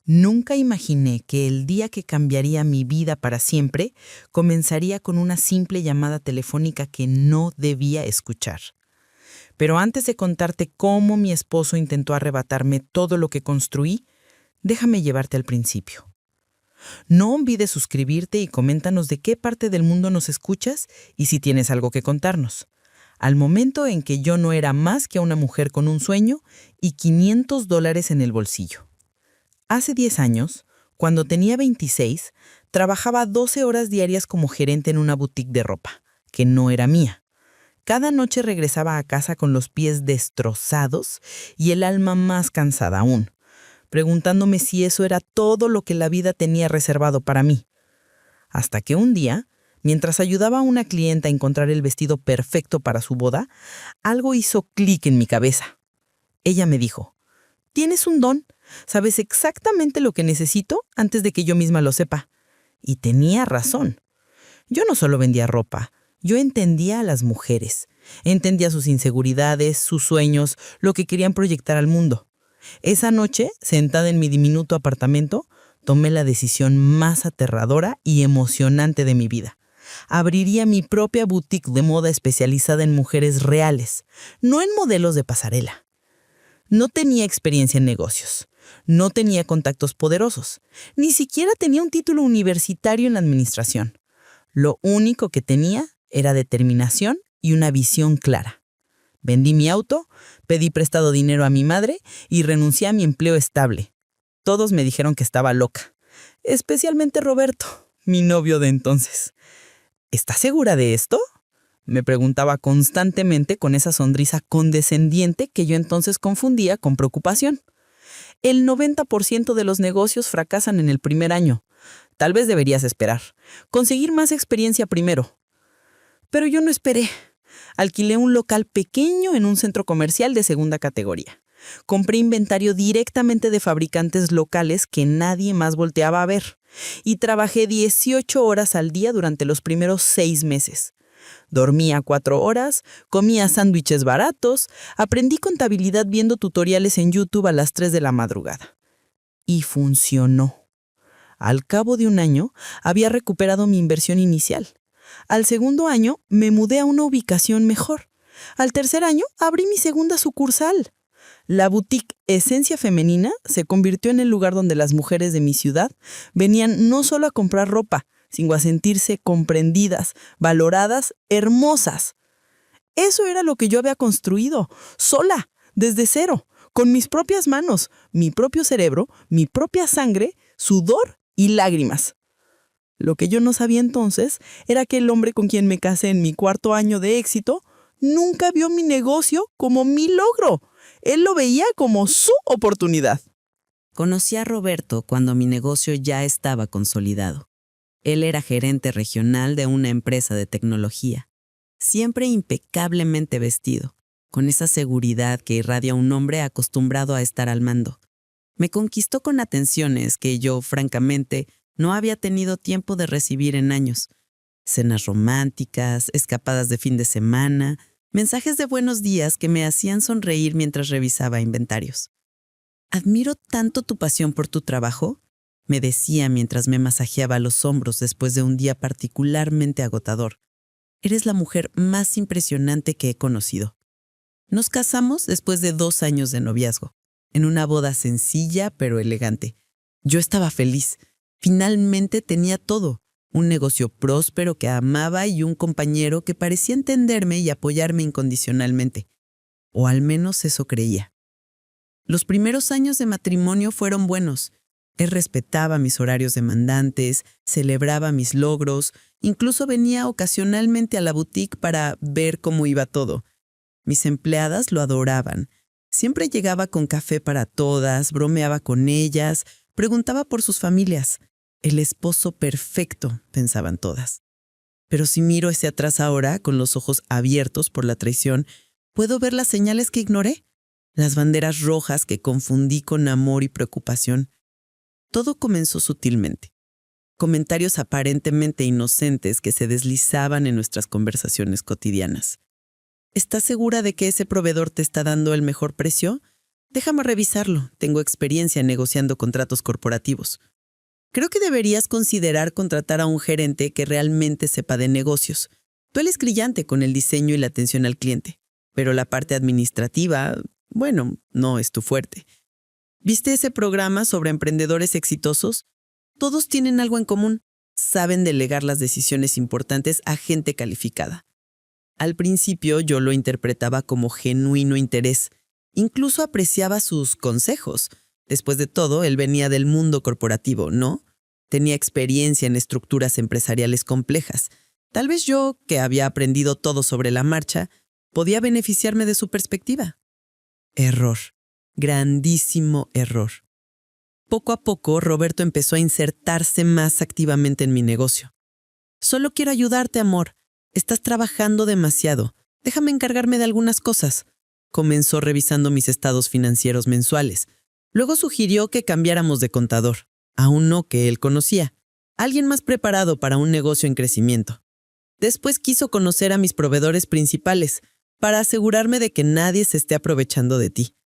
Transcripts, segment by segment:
Nunca imaginé que el día que cambiaría mi vida para siempre comenzaría con una simple llamada telefónica que no debía escuchar. Pero antes de contarte cómo mi esposo intentó arrebatarme todo lo que construí, déjame llevarte al principio. No olvides suscribirte y coméntanos de qué parte del mundo nos escuchas y si tienes algo que contarnos. Al momento en que yo no era más que una mujer con un sueño y $500 en el bolsillo. Hace 10 años, cuando tenía 26, trabajaba 12 horas diarias como gerente en una boutique de ropa, que no era mía. Cada noche regresaba a casa con los pies destrozados y el alma más cansada aún, preguntándome si eso era todo lo que la vida tenía reservado para mí. Hasta que un día, mientras ayudaba a una clienta a encontrar el vestido perfecto para su boda, algo hizo clic en mi cabeza. Ella me dijo: «Tienes un don, sabes exactamente lo que necesito antes de que yo misma lo sepa». Y tenía razón. Yo no solo vendía ropa, yo entendía a las mujeres. Entendía sus inseguridades, sus sueños, lo que querían proyectar al mundo. Esa noche, sentada en mi diminuto apartamento, tomé la decisión más aterradora y emocionante de mi vida. Abriría mi propia boutique de moda especializada en mujeres reales, no en modelos de pasarela. No tenía experiencia en negocios, no tenía contactos poderosos, ni siquiera tenía un título universitario en la administración. Lo único que tenía era determinación y una visión clara. Vendí mi auto, pedí prestado dinero a mi madre y renuncié a mi empleo estable. Todos me dijeron que estaba loca, especialmente Roberto, mi novio de entonces. ¿Estás segura de esto?, me preguntaba constantemente con esa sonrisa condescendiente que yo entonces confundía con preocupación. El 90% de los negocios fracasan en el primer año. Tal vez deberías esperar. Conseguir más experiencia primero. Pero yo no esperé. Alquilé un local pequeño en un centro comercial de segunda categoría. Compré inventario directamente de fabricantes locales que nadie más volteaba a ver. Y trabajé 18 horas al día durante los primeros 6 meses. Dormía 4 horas, comía sándwiches baratos, aprendí contabilidad viendo tutoriales en YouTube a las 3 de la madrugada. Y funcionó. Al cabo de un año, había recuperado mi inversión inicial. Al segundo año, me mudé a una ubicación mejor. Al tercer año, abrí mi segunda sucursal. La boutique Esencia Femenina se convirtió en el lugar donde las mujeres de mi ciudad venían no solo a comprar ropa, sino a sentirse comprendidas, valoradas, hermosas. Eso era lo que yo había construido, sola, desde cero, con mis propias manos, mi propio cerebro, mi propia sangre, sudor y lágrimas. Lo que yo no sabía entonces era que el hombre con quien me casé en mi 4.º año de éxito nunca vio mi negocio como mi logro. Él lo veía como su oportunidad. Conocí a Roberto cuando mi negocio ya estaba consolidado. Él era gerente regional de una empresa de tecnología, siempre impecablemente vestido, con esa seguridad que irradia un hombre acostumbrado a estar al mando. Me conquistó con atenciones que yo, francamente, no había tenido tiempo de recibir en años. Cenas románticas, escapadas de fin de semana, mensajes de buenos días que me hacían sonreír mientras revisaba inventarios. «Admiro tanto tu pasión por tu trabajo», me decía mientras me masajeaba los hombros después de un día particularmente agotador. «Eres la mujer más impresionante que he conocido». Nos casamos después de 2 años de noviazgo, en una boda sencilla pero elegante. Yo estaba feliz. Finalmente tenía todo. Un negocio próspero que amaba y un compañero que parecía entenderme y apoyarme incondicionalmente. O al menos eso creía. Los primeros años de matrimonio fueron buenos. Él respetaba mis horarios demandantes, celebraba mis logros, incluso venía ocasionalmente a la boutique para ver cómo iba todo. Mis empleadas lo adoraban. Siempre llegaba con café para todas, bromeaba con ellas, preguntaba por sus familias. El esposo perfecto, pensaban todas. Pero si miro hacia atrás ahora, con los ojos abiertos por la traición, ¿puedo ver las señales que ignoré? Las banderas rojas que confundí con amor y preocupación. Todo comenzó sutilmente. Comentarios aparentemente inocentes que se deslizaban en nuestras conversaciones cotidianas. ¿Estás segura de que ese proveedor te está dando el mejor precio? Déjame revisarlo. Tengo experiencia negociando contratos corporativos. Creo que deberías considerar contratar a un gerente que realmente sepa de negocios. Tú eres brillante con el diseño y la atención al cliente, pero la parte administrativa, bueno, no es tu fuerte. ¿Viste ese programa sobre emprendedores exitosos? Todos tienen algo en común. Saben delegar las decisiones importantes a gente calificada. Al principio yo lo interpretaba como genuino interés. Incluso apreciaba sus consejos. Después de todo, él venía del mundo corporativo, ¿no? Tenía experiencia en estructuras empresariales complejas. Tal vez yo, que había aprendido todo sobre la marcha, podía beneficiarme de su perspectiva. Error. Grandísimo error. Poco a poco, Roberto empezó a insertarse más activamente en mi negocio. Solo quiero ayudarte, amor. Estás trabajando demasiado. Déjame encargarme de algunas cosas. Comenzó revisando mis estados financieros mensuales. Luego sugirió que cambiáramos de contador, a uno que él conocía, alguien más preparado para un negocio en crecimiento. Después quiso conocer a mis proveedores principales para asegurarme de que nadie se esté aprovechando de ti.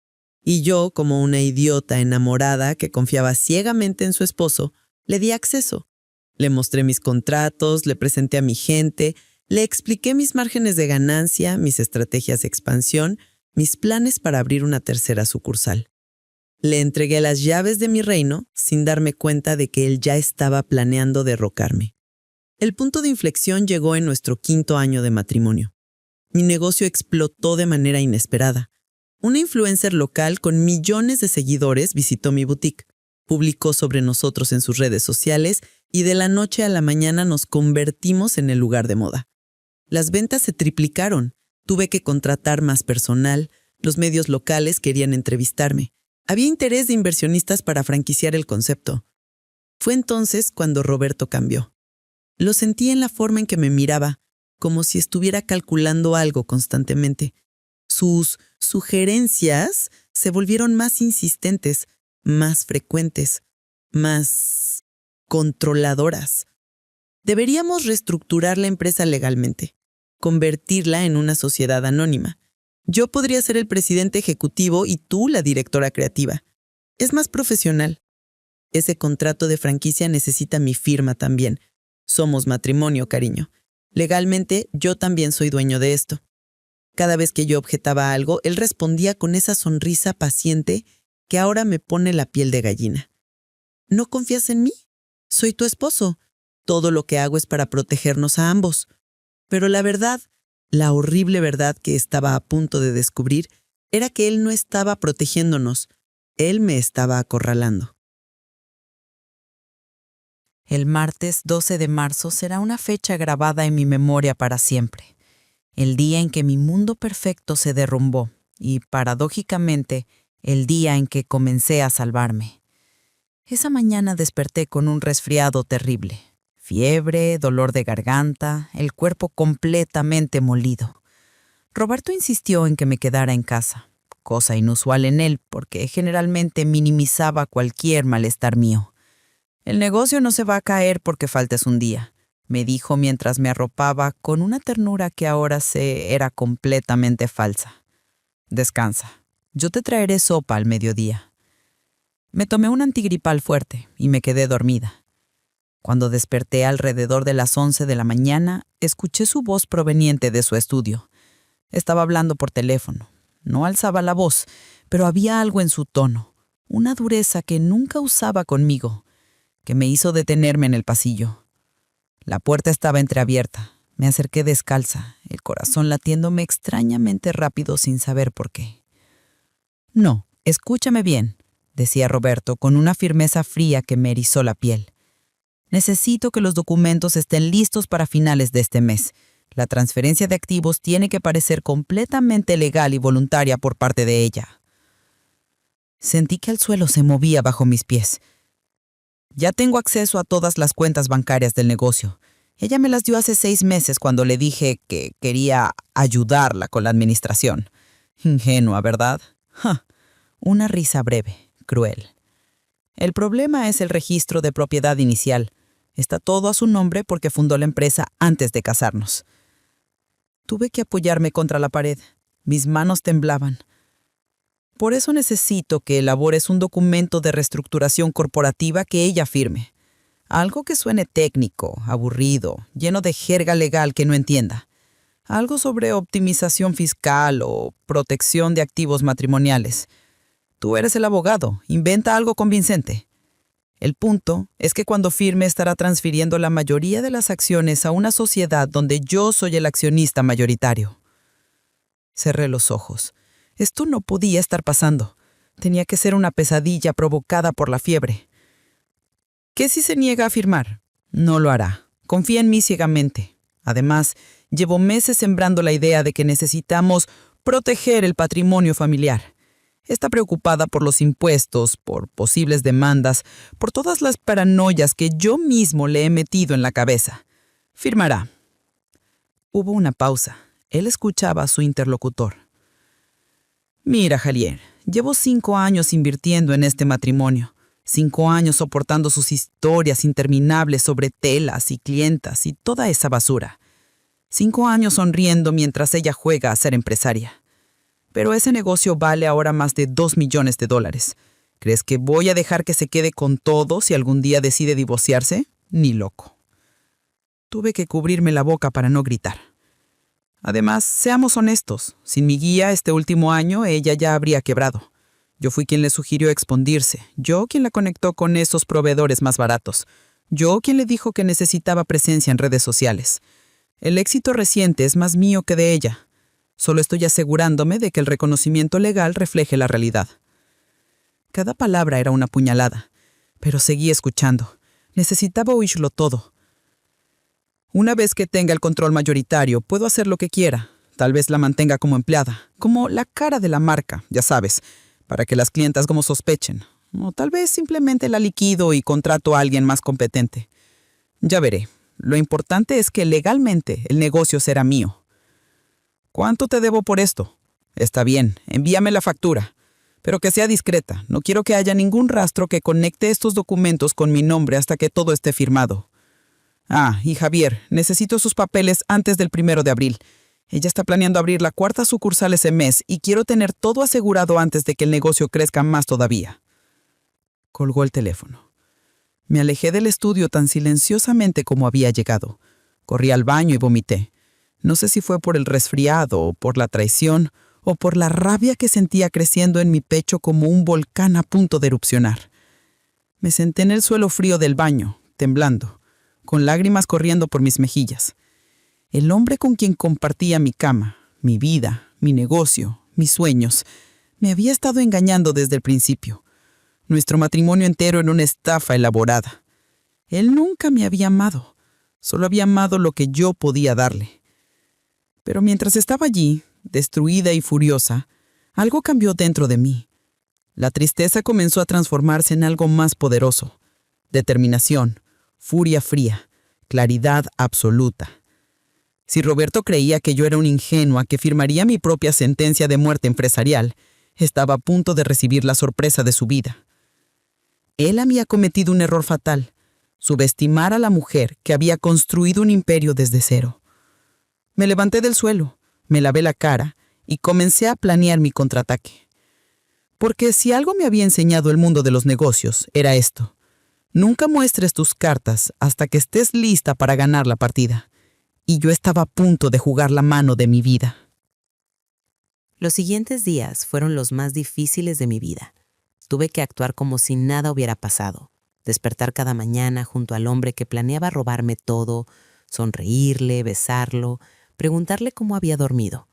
Y yo, como una idiota enamorada que confiaba ciegamente en su esposo, le di acceso. Le mostré mis contratos, le presenté a mi gente, le expliqué mis márgenes de ganancia, mis estrategias de expansión, mis planes para abrir una tercera sucursal. Le entregué las llaves de mi reino sin darme cuenta de que él ya estaba planeando derrocarme. El punto de inflexión llegó en nuestro 5º año de matrimonio. Mi negocio explotó de manera inesperada. Una influencer local con millones de seguidores visitó mi boutique, publicó sobre nosotros en sus redes sociales y de la noche a la mañana nos convertimos en el lugar de moda. Las ventas se triplicaron. Tuve que contratar más personal, los medios locales querían entrevistarme. Había interés de inversionistas para franquiciar el concepto. Fue entonces cuando Roberto cambió. Lo sentí en la forma en que me miraba, como si estuviera calculando algo constantemente. Sus sugerencias se volvieron más insistentes, más frecuentes, más controladoras. Deberíamos reestructurar la empresa legalmente, convertirla en una sociedad anónima. Yo podría ser el presidente ejecutivo y tú la directora creativa. Es más profesional. Ese contrato de franquicia necesita mi firma también. Somos matrimonio, cariño. Legalmente, yo también soy dueño de esto. Cada vez que yo objetaba algo, él respondía con esa sonrisa paciente que ahora me pone la piel de gallina. ¿No confías en mí? Soy tu esposo. Todo lo que hago es para protegernos a ambos. Pero la verdad, la horrible verdad que estaba a punto de descubrir, era que él no estaba protegiéndonos. Él me estaba acorralando. El martes 12 de marzo será una fecha grabada en mi memoria para siempre. El día en que mi mundo perfecto se derrumbó y, paradójicamente, el día en que comencé a salvarme. Esa mañana desperté con un resfriado terrible. Fiebre, dolor de garganta, el cuerpo completamente molido. Roberto insistió en que me quedara en casa, cosa inusual en él porque generalmente minimizaba cualquier malestar mío. El negocio no se va a caer porque faltes un día, me dijo mientras me arropaba con una ternura que ahora sé era completamente falsa. Descansa, yo te traeré sopa al mediodía. Me tomé un antigripal fuerte y me quedé dormida. Cuando desperté alrededor de las 11 de la mañana, escuché su voz proveniente de su estudio. Estaba hablando por teléfono. No alzaba la voz, pero había algo en su tono, una dureza que nunca usaba conmigo, que me hizo detenerme en el pasillo. La puerta estaba entreabierta. Me acerqué descalza, el corazón latiéndome extrañamente rápido sin saber por qué. No, escúchame bien, decía Roberto con una firmeza fría que me erizó la piel. Necesito que los documentos estén listos para finales de este mes. La transferencia de activos tiene que parecer completamente legal y voluntaria por parte de ella. Sentí que el suelo se movía bajo mis pies. Ya tengo acceso a todas las cuentas bancarias del negocio. Ella me las dio hace 6 meses cuando le dije que quería ayudarla con la administración. Ingenua, ¿verdad? Una risa breve, cruel. El problema es el registro de propiedad inicial. Está todo a su nombre porque fundó la empresa antes de casarnos. Tuve que apoyarme contra la pared. Mis manos temblaban. Por eso necesito que elabores un documento de reestructuración corporativa que ella firme. Algo que suene técnico, aburrido, lleno de jerga legal que no entienda. Algo sobre optimización fiscal o protección de activos matrimoniales. Tú eres el abogado, inventa algo convincente. El punto es que cuando firme estará transfiriendo la mayoría de las acciones a una sociedad donde yo soy el accionista mayoritario. Cerré los ojos. Esto no podía estar pasando. Tenía que ser una pesadilla provocada por la fiebre. ¿Qué si se niega a firmar? No lo hará. Confía en mí ciegamente. Además, llevo meses sembrando la idea de que necesitamos proteger el patrimonio familiar. Está preocupada por los impuestos, por posibles demandas, por todas las paranoias que yo mismo le he metido en la cabeza. Firmará. Hubo una pausa. Él escuchaba a su interlocutor. Mira, Javier, llevo 5 años invirtiendo en este matrimonio. 5 años soportando sus historias interminables sobre telas y clientas y toda esa basura. 5 años sonriendo mientras ella juega a ser empresaria. Pero ese negocio vale ahora más de $2 millones. ¿Crees que voy a dejar que se quede con todo si algún día decide divorciarse? Ni loco. Tuve que cubrirme la boca para no gritar. Además, seamos honestos, sin mi guía este último año ella ya habría quebrado. Yo fui quien le sugirió expandirse, yo quien la conectó con esos proveedores más baratos, yo quien le dijo que necesitaba presencia en redes sociales. El éxito reciente es más mío que de ella. Solo estoy asegurándome de que el reconocimiento legal refleje la realidad. Cada palabra era una puñalada, pero seguí escuchando. Necesitaba oírlo todo. Una vez que tenga el control mayoritario, puedo hacer lo que quiera. Tal vez la mantenga como empleada, como la cara de la marca, ya sabes, para que las clientas como sospechen. O tal vez simplemente la liquido y contrato a alguien más competente. Ya veré. Lo importante es que legalmente el negocio será mío. ¿Cuánto te debo por esto? Está bien, envíame la factura. Pero que sea discreta. No quiero que haya ningún rastro que conecte estos documentos con mi nombre hasta que todo esté firmado. Ah, y Javier, necesito sus papeles antes del 1 de abril. Ella está planeando abrir la 4ª sucursal ese mes y quiero tener todo asegurado antes de que el negocio crezca más todavía. Colgó el teléfono. Me alejé del estudio tan silenciosamente como había llegado. Corrí al baño y vomité. No sé si fue por el resfriado o por la traición o por la rabia que sentía creciendo en mi pecho como un volcán a punto de erupcionar. Me senté en el suelo frío del baño, temblando, con lágrimas corriendo por mis mejillas. El hombre con quien compartía mi cama, mi vida, mi negocio, mis sueños, me había estado engañando desde el principio. Nuestro matrimonio entero era una estafa elaborada. Él nunca me había amado, solo había amado lo que yo podía darle. Pero mientras estaba allí, destruida y furiosa, algo cambió dentro de mí. La tristeza comenzó a transformarse en algo más poderoso. Determinación, furia fría, claridad absoluta. Si Roberto creía que yo era una ingenua que firmaría mi propia sentencia de muerte empresarial, estaba a punto de recibir la sorpresa de su vida. Él había cometido un error fatal, subestimar a la mujer que había construido un imperio desde cero. Me levanté del suelo, me lavé la cara y comencé a planear mi contraataque. Porque si algo me había enseñado el mundo de los negocios, era esto. Nunca muestres tus cartas hasta que estés lista para ganar la partida. Y yo estaba a punto de jugar la mano de mi vida. Los siguientes días fueron los más difíciles de mi vida. Tuve que actuar como si nada hubiera pasado. Despertar cada mañana junto al hombre que planeaba robarme todo, sonreírle, besarlo, preguntarle cómo había dormido.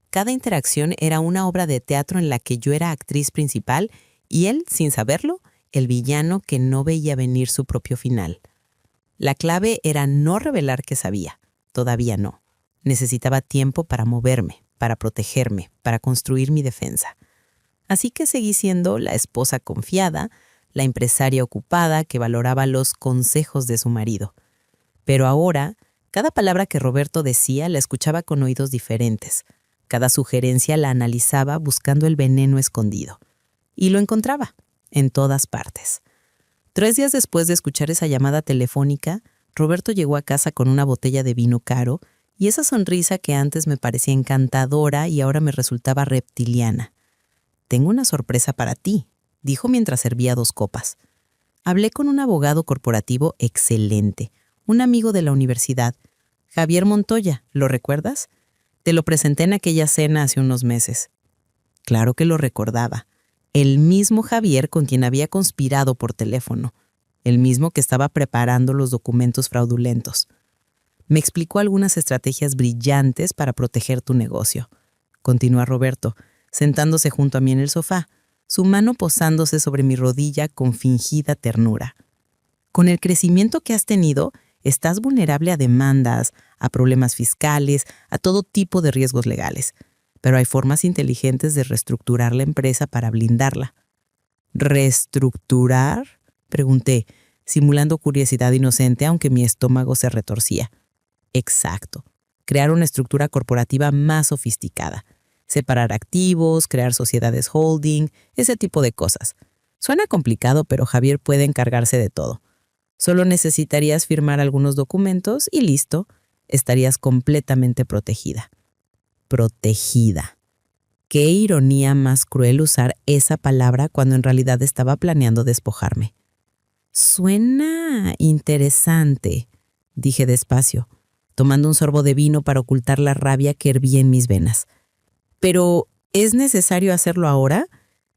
Cada interacción era una obra de teatro en la que yo era actriz principal y él, sin saberlo, el villano que no veía venir su propio final. La clave era no revelar que sabía. Todavía no. Necesitaba tiempo para moverme, para protegerme, para construir mi defensa. Así que seguí siendo la esposa confiada, la empresaria ocupada que valoraba los consejos de su marido. Pero ahora, cada palabra que Roberto decía la escuchaba con oídos diferentes. Cada sugerencia la analizaba buscando el veneno escondido. Y lo encontraba, en todas partes. 3 días después de escuchar esa llamada telefónica, Roberto llegó a casa con una botella de vino caro y esa sonrisa que antes me parecía encantadora y ahora me resultaba reptiliana. Tengo una sorpresa para ti, dijo mientras servía 2 copas. Hablé con un abogado corporativo excelente, un amigo de la universidad, Javier Montoya, ¿lo recuerdas? Te lo presenté en aquella cena hace unos meses. Claro que lo recordaba. El mismo Javier con quien había conspirado por teléfono. El mismo que estaba preparando los documentos fraudulentos. Me explicó algunas estrategias brillantes para proteger tu negocio. Continúa Roberto, sentándose junto a mí en el sofá, su mano posándose sobre mi rodilla con fingida ternura. Con el crecimiento que has tenido, estás vulnerable a demandas, a problemas fiscales, a todo tipo de riesgos legales. Pero hay formas inteligentes de reestructurar la empresa para blindarla. ¿Reestructurar?, pregunté, simulando curiosidad inocente, aunque mi estómago se retorcía. Exacto. Crear una estructura corporativa más sofisticada. Separar activos, crear sociedades holding, ese tipo de cosas. Suena complicado, pero Javier puede encargarse de todo. Solo necesitarías firmar algunos documentos y listo, estarías completamente protegida. Protegida. Qué ironía más cruel usar esa palabra cuando en realidad estaba planeando despojarme. Suena interesante, dije despacio, tomando un sorbo de vino para ocultar la rabia que hervía en mis venas. Pero, ¿es necesario hacerlo ahora?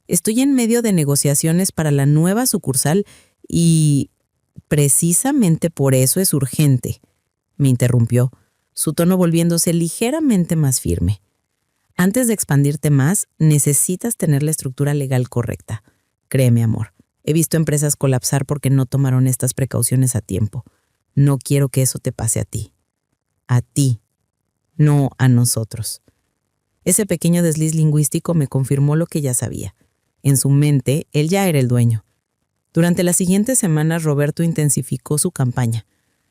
Estoy en medio de negociaciones para la nueva sucursal y precisamente por eso es urgente, me interrumpió, su tono volviéndose ligeramente más firme. Antes de expandirte más, necesitas tener la estructura legal correcta. Créeme, amor, he visto empresas colapsar porque no tomaron estas precauciones a tiempo. No quiero que eso te pase a ti. A ti, no a nosotros. Ese pequeño desliz lingüístico me confirmó lo que ya sabía. En su mente, él ya era el dueño. Durante las siguientes semanas, Roberto intensificó su campaña.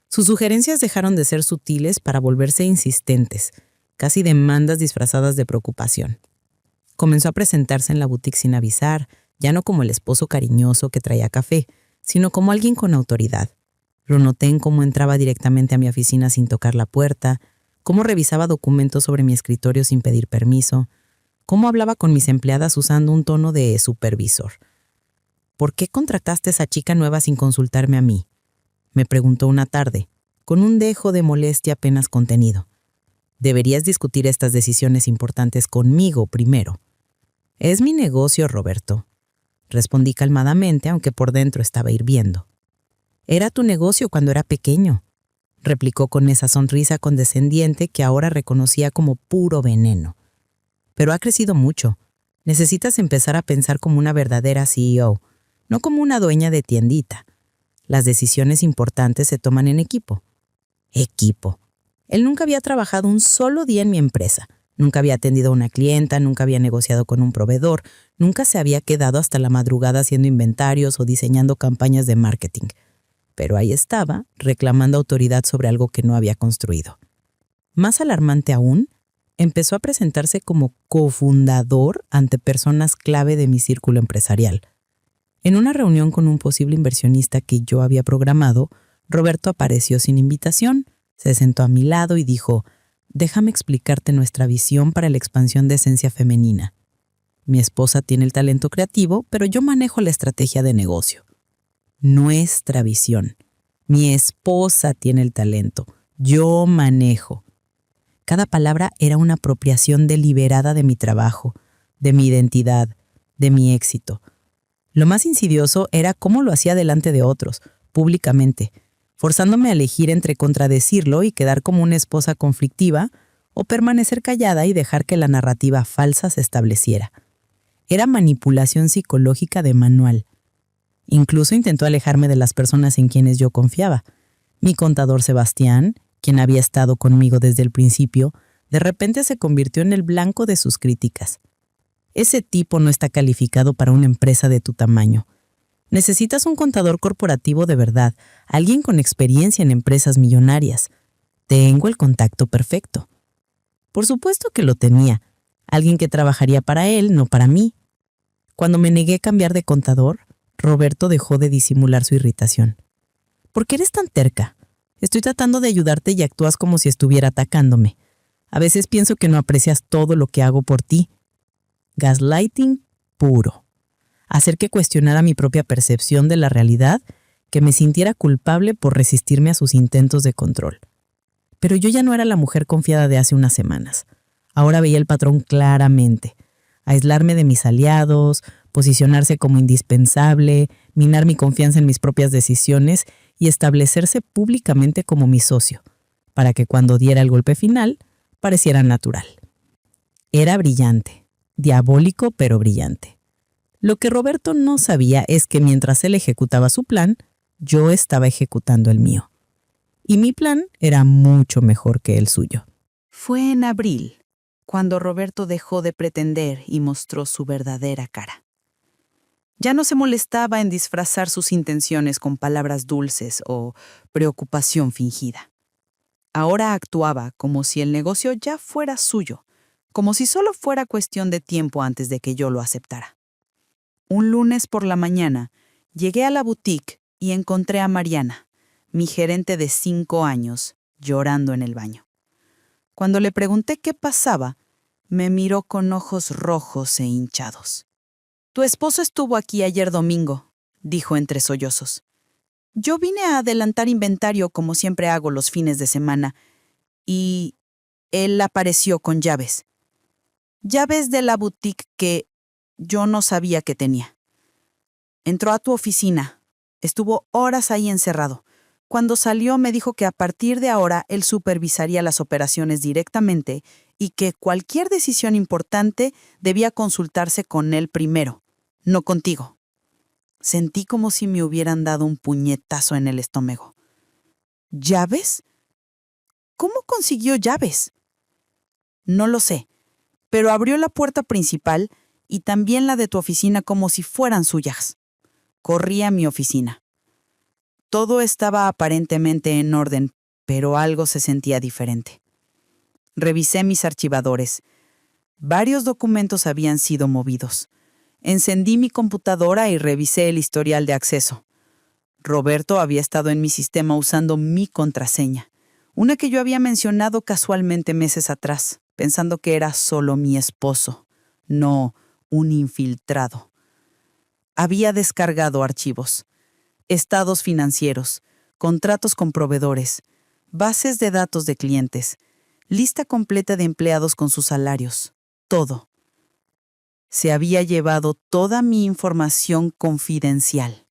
Sus sugerencias dejaron de ser sutiles para volverse insistentes, casi demandas disfrazadas de preocupación. Comenzó a presentarse en la boutique sin avisar, ya no como el esposo cariñoso que traía café, sino como alguien con autoridad. Lo noté en cómo entraba directamente a mi oficina sin tocar la puerta, cómo revisaba documentos sobre mi escritorio sin pedir permiso, cómo hablaba con mis empleadas usando un tono de supervisor. ¿Por qué contrataste a esa chica nueva sin consultarme a mí?, me preguntó una tarde, con un dejo de molestia apenas contenido. Deberías discutir estas decisiones importantes conmigo primero. Es mi negocio, Roberto, respondí calmadamente, aunque por dentro estaba hirviendo. Era tu negocio cuando era pequeño, replicó con esa sonrisa condescendiente que ahora reconocía como puro veneno. Pero ha crecido mucho. Necesitas empezar a pensar como una verdadera CEO, no como una dueña de tiendita. Las decisiones importantes se toman en equipo. Equipo. Él nunca había trabajado un solo día en mi empresa. Nunca había atendido a una clienta, nunca había negociado con un proveedor, nunca se había quedado hasta la madrugada haciendo inventarios o diseñando campañas de marketing. Pero ahí estaba, reclamando autoridad sobre algo que no había construido. Más alarmante aún, empezó a presentarse como cofundador ante personas clave de mi círculo empresarial. En una reunión con un posible inversionista que yo había programado, Roberto apareció sin invitación, se sentó a mi lado y dijo: «Déjame explicarte nuestra visión para la expansión de esencia femenina. Mi esposa tiene el talento creativo, pero yo manejo la estrategia de negocio». Nuestra visión. Mi esposa tiene el talento. Yo manejo. Cada palabra era una apropiación deliberada de mi trabajo, de mi identidad, de mi éxito. Lo más insidioso era cómo lo hacía delante de otros, públicamente, forzándome a elegir entre contradecirlo y quedar como una esposa conflictiva o permanecer callada y dejar que la narrativa falsa se estableciera. Era manipulación psicológica de manual. Incluso intentó alejarme de las personas en quienes yo confiaba. Mi contador Sebastián, quien había estado conmigo desde el principio, de repente se convirtió en el blanco de sus críticas. Ese tipo no está calificado para una empresa de tu tamaño. Necesitas un contador corporativo de verdad, alguien con experiencia en empresas millonarias. Tengo el contacto perfecto. Por supuesto que lo tenía. Alguien que trabajaría para él, no para mí. Cuando me negué a cambiar de contador, Roberto dejó de disimular su irritación. ¿Por qué eres tan terca? Estoy tratando de ayudarte y actúas como si estuviera atacándome. A veces pienso que no aprecias todo lo que hago por ti. Gaslighting puro. Hacer que cuestionara mi propia percepción de la realidad, que me sintiera culpable por resistirme a sus intentos de control. Pero yo ya no era la mujer confiada de hace unas semanas. Ahora veía el patrón claramente. Aislarme de mis aliados, posicionarse como indispensable, minar mi confianza en mis propias decisiones y establecerse públicamente como mi socio, para que cuando diera el golpe final, pareciera natural. Era brillante, diabólico pero brillante. Lo que Roberto no sabía es que mientras él ejecutaba su plan, yo estaba ejecutando el mío. Y mi plan era mucho mejor que el suyo. Fue en abril, cuando Roberto dejó de pretender y mostró su verdadera cara. Ya no se molestaba en disfrazar sus intenciones con palabras dulces o preocupación fingida. Ahora actuaba como si el negocio ya fuera suyo, como si solo fuera cuestión de tiempo antes de que yo lo aceptara. Un lunes por la mañana, llegué a la boutique y encontré a Mariana, mi gerente de 5 años, llorando en el baño. Cuando le pregunté qué pasaba, me miró con ojos rojos e hinchados. «Tu esposo estuvo aquí ayer domingo», dijo entre sollozos. «Yo vine a adelantar inventario como siempre hago los fines de semana, y él apareció con llaves. Llaves de la boutique que yo no sabía que tenía. Entró a tu oficina, estuvo horas ahí encerrado. Cuando salió me dijo que a partir de ahora él supervisaría las operaciones directamente y que cualquier decisión importante debía consultarse con él primero, no contigo». Sentí como si me hubieran dado un puñetazo en el estómago. ¿Llaves? ¿Cómo consiguió llaves? No lo sé, pero abrió la puerta principal y también la de tu oficina como si fueran suyas. Corrí a mi oficina. Todo estaba aparentemente en orden, pero algo se sentía diferente. Revisé mis archivadores. Varios documentos habían sido movidos. Encendí mi computadora y revisé el historial de acceso. Roberto había estado en mi sistema usando mi contraseña, una que yo había mencionado casualmente meses atrás, pensando que era solo mi esposo, no un infiltrado. Había descargado archivos, estados financieros, contratos con proveedores, bases de datos de clientes, lista completa de empleados con sus salarios, todo. Se había llevado toda mi información confidencial.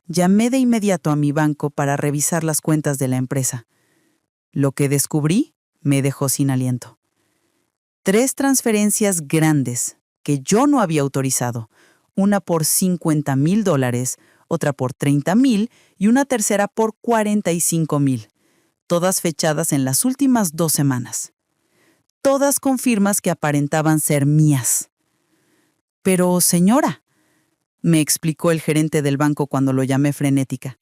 Llamé de inmediato a mi banco para revisar las cuentas de la empresa. Lo que descubrí me dejó sin aliento. 3 transferencias grandes que yo no había autorizado, una por $50,000, otra por $30,000 y una tercera por $45,000, todas fechadas en las últimas 2 semanas. Todas con firmas que aparentaban ser mías. «Pero, señora», me explicó el gerente del banco cuando lo llamé frenética,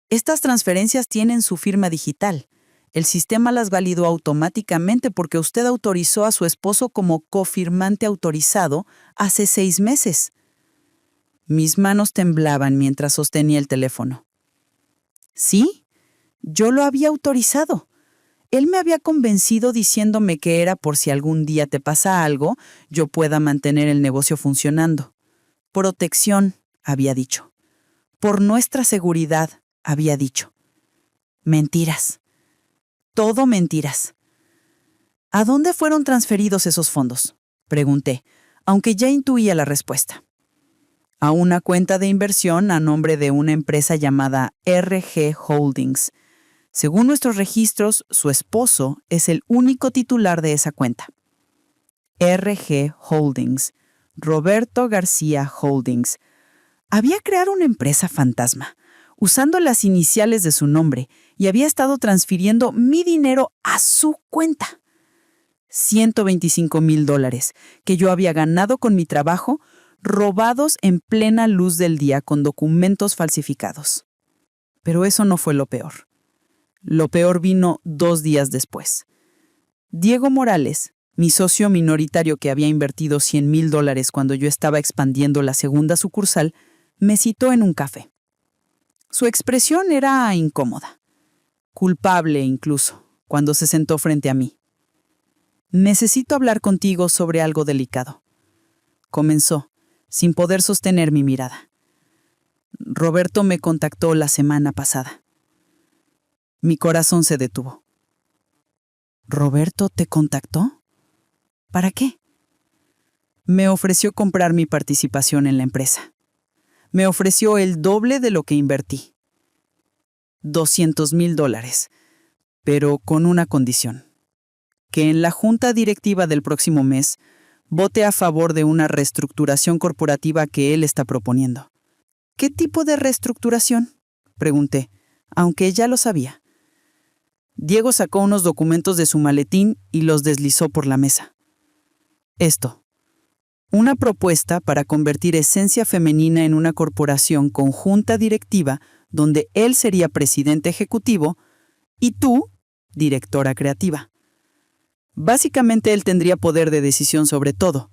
«estas transferencias tienen su firma digital. El sistema las validó automáticamente porque usted autorizó a su esposo como cofirmante autorizado hace 6 meses». Mis manos temblaban mientras sostenía el teléfono. «Sí, yo lo había autorizado. Él me había convencido diciéndome que era por si algún día te pasa algo, yo pueda mantener el negocio funcionando. Protección», había dicho. «Por nuestra seguridad», había dicho. Mentiras. Todo mentiras. «¿A dónde fueron transferidos esos fondos?», pregunté, aunque ya intuía la respuesta. «A una cuenta de inversión a nombre de una empresa llamada RG Holdings. Según nuestros registros, su esposo es el único titular de esa cuenta. RG Holdings, Roberto García Holdings. Había creado una empresa fantasma, usando las iniciales de su nombre, y había estado transfiriendo mi dinero a su cuenta. $125,000 que yo había ganado con mi trabajo, robados en plena luz del día con documentos falsificados. Pero eso no fue lo peor. Lo peor vino 2 días después. Diego Morales, mi socio minoritario que había invertido $100,000 cuando yo estaba expandiendo la segunda sucursal, me citó en un café. Su expresión era incómoda, culpable incluso, cuando se sentó frente a mí. «Necesito hablar contigo sobre algo delicado», comenzó, sin poder sostener mi mirada. Roberto me contactó la semana pasada. Mi corazón se detuvo. ¿Roberto te contactó? ¿Para qué? Me ofreció comprar mi participación en la empresa. Me ofreció el doble de lo que invertí. $200,000, pero con una condición: que en la junta directiva del próximo mes vote a favor de una reestructuración corporativa que él está proponiendo. ¿Qué tipo de reestructuración?, pregunté, aunque ya lo sabía. Diego sacó unos documentos de su maletín y los deslizó por la mesa. Esto: una propuesta para convertir Esencia Femenina en una corporación con junta directiva donde él sería presidente ejecutivo y tú, directora creativa. Básicamente él tendría poder de decisión sobre todo,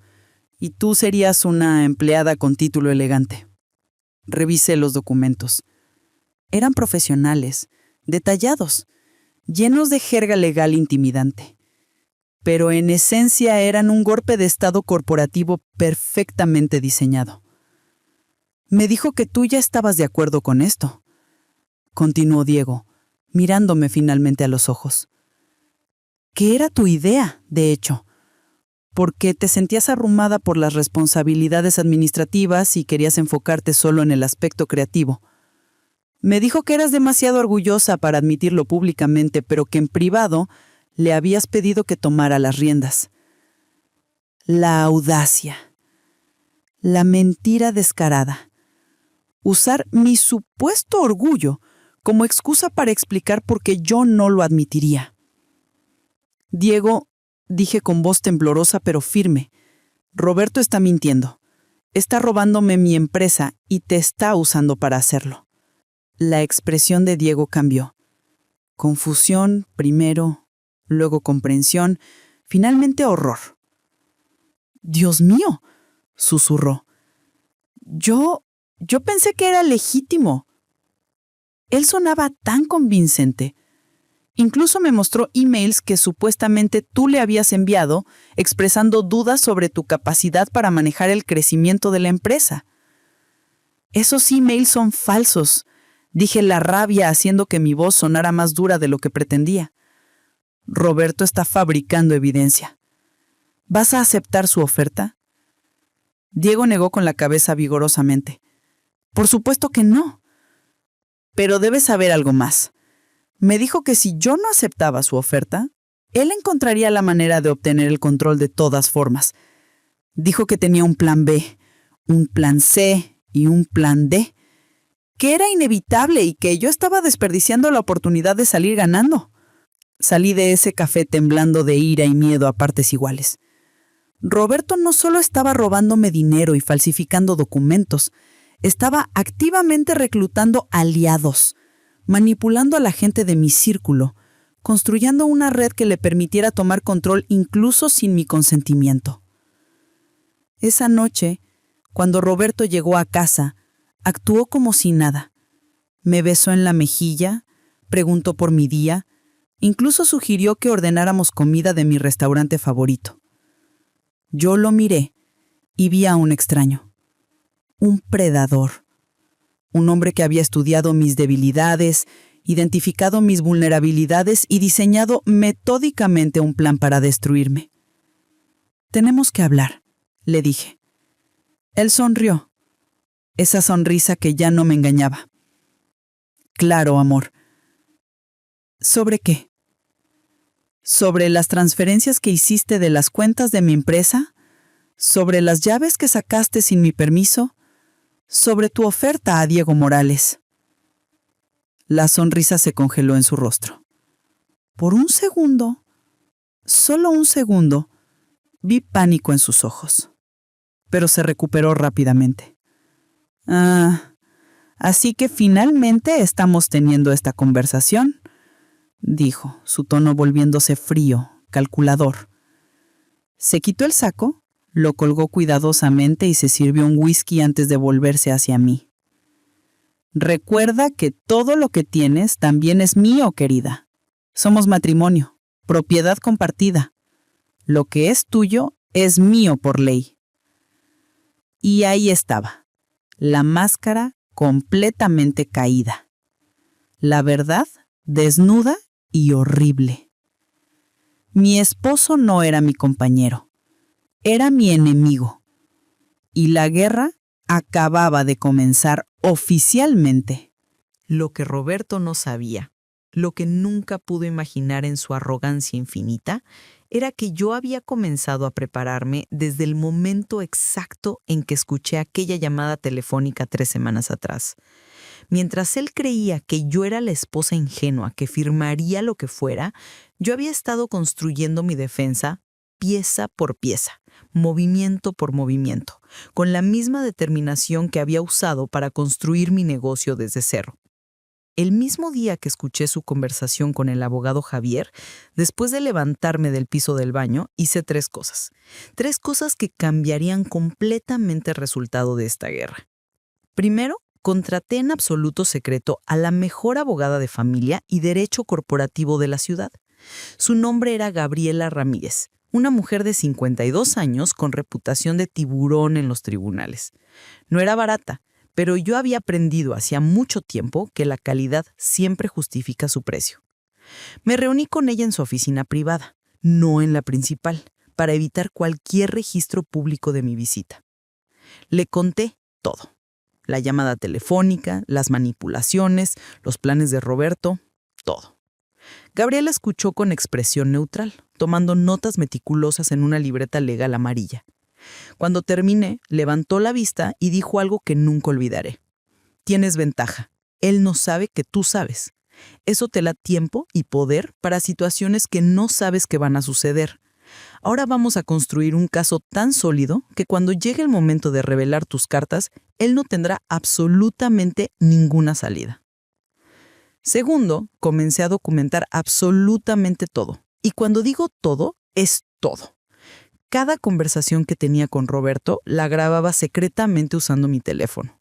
y tú serías una empleada con título elegante. Revisé los documentos. Eran profesionales, detallados, llenos de jerga legal intimidante. Pero en esencia eran un golpe de estado corporativo perfectamente diseñado. Me dijo que tú ya estabas de acuerdo con esto, continuó Diego, mirándome finalmente a los ojos. ¿Qué era tu idea, de hecho? Porque te sentías abrumada por las responsabilidades administrativas y querías enfocarte solo en el aspecto creativo. Me dijo que eras demasiado orgullosa para admitirlo públicamente, pero que en privado le habías pedido que tomara las riendas. La audacia. La mentira descarada. Usar mi supuesto orgullo como excusa para explicar por qué yo no lo admitiría. Diego, dije con voz temblorosa pero firme, Roberto está mintiendo. Está robándome mi empresa y te está usando para hacerlo. La expresión de Diego cambió. Confusión primero, luego comprensión, finalmente horror. «Dios mío», susurró. Yo pensé que era legítimo. Él sonaba tan convincente. Incluso me mostró emails que supuestamente tú le habías enviado, expresando dudas sobre tu capacidad para manejar el crecimiento de la empresa. Esos emails son falsos, dije, la rabia haciendo que mi voz sonara más dura de lo que pretendía. Roberto está fabricando evidencia. ¿Vas a aceptar su oferta? Diego negó con la cabeza vigorosamente. Por supuesto que no. Pero debes saber algo más. Me dijo que si yo no aceptaba su oferta, él encontraría la manera de obtener el control de todas formas. Dijo que tenía un plan B, un plan C y un plan D, que era inevitable y que yo estaba desperdiciando la oportunidad de salir ganando. Salí de ese café temblando de ira y miedo a partes iguales. Roberto no solo estaba robándome dinero y falsificando documentos, estaba activamente reclutando aliados, manipulando a la gente de mi círculo, construyendo una red que le permitiera tomar control incluso sin mi consentimiento. Esa noche, cuando Roberto llegó a casa, actuó como si nada. Me besó en la mejilla, preguntó por mi día, incluso sugirió que ordenáramos comida de mi restaurante favorito. Yo lo miré y vi a un extraño, un predador. Un hombre que había estudiado mis debilidades, identificado mis vulnerabilidades y diseñado metódicamente un plan para destruirme. «Tenemos que hablar», le dije. Él sonrió, esa sonrisa que ya no me engañaba. «Claro, amor». «¿Sobre qué?» «Sobre las transferencias que hiciste de las cuentas de mi empresa, sobre las llaves que sacaste sin mi permiso, sobre tu oferta a Diego Morales». La sonrisa se congeló en su rostro. Por un segundo, solo un segundo, vi pánico en sus ojos, pero se recuperó rápidamente. Así que finalmente estamos teniendo esta conversación», dijo, su tono volviéndose frío, calculador. Se quitó el saco, lo colgó cuidadosamente y se sirvió un whisky antes de volverse hacia mí. «Recuerda que todo lo que tienes también es mío, querida. Somos matrimonio, propiedad compartida. Lo que es tuyo es mío por ley». Y ahí estaba, la máscara completamente caída. La verdad, desnuda y horrible. Mi esposo no era mi compañero, era mi enemigo. Y la guerra acababa de comenzar oficialmente. Lo que Roberto no sabía, lo que nunca pudo imaginar en su arrogancia infinita, era que yo había comenzado a prepararme desde el momento exacto en que escuché aquella llamada telefónica 3 semanas atrás. Mientras él creía que yo era la esposa ingenua que firmaría lo que fuera, yo había estado construyendo mi defensa pieza por pieza, movimiento por movimiento, con la misma determinación que había usado para construir mi negocio desde cero. El mismo día que escuché su conversación con el abogado Javier, después de levantarme del piso del baño, hice 3 cosas. 3 cosas que cambiarían completamente el resultado de esta guerra. Primero, contraté en absoluto secreto a la mejor abogada de familia y derecho corporativo de la ciudad. Su nombre era Gabriela Ramírez, una mujer de 52 años con reputación de tiburón en los tribunales. No era barata, pero yo había aprendido hacía mucho tiempo que la calidad siempre justifica su precio. Me reuní con ella en su oficina privada, no en la principal, para evitar cualquier registro público de mi visita. Le conté todo: la llamada telefónica, las manipulaciones, los planes de Roberto, todo. Gabriela escuchó con expresión neutral, tomando notas meticulosas en una libreta legal amarilla. Cuando terminé, levantó la vista y dijo algo que nunca olvidaré. Tienes ventaja. Él no sabe que tú sabes. Eso te da tiempo y poder para situaciones que no sabes que van a suceder. Ahora vamos a construir un caso tan sólido que cuando llegue el momento de revelar tus cartas, él no tendrá absolutamente ninguna salida. Segundo, comencé a documentar absolutamente todo. Y cuando digo todo, es todo. Cada conversación que tenía con Roberto la grababa secretamente usando mi teléfono.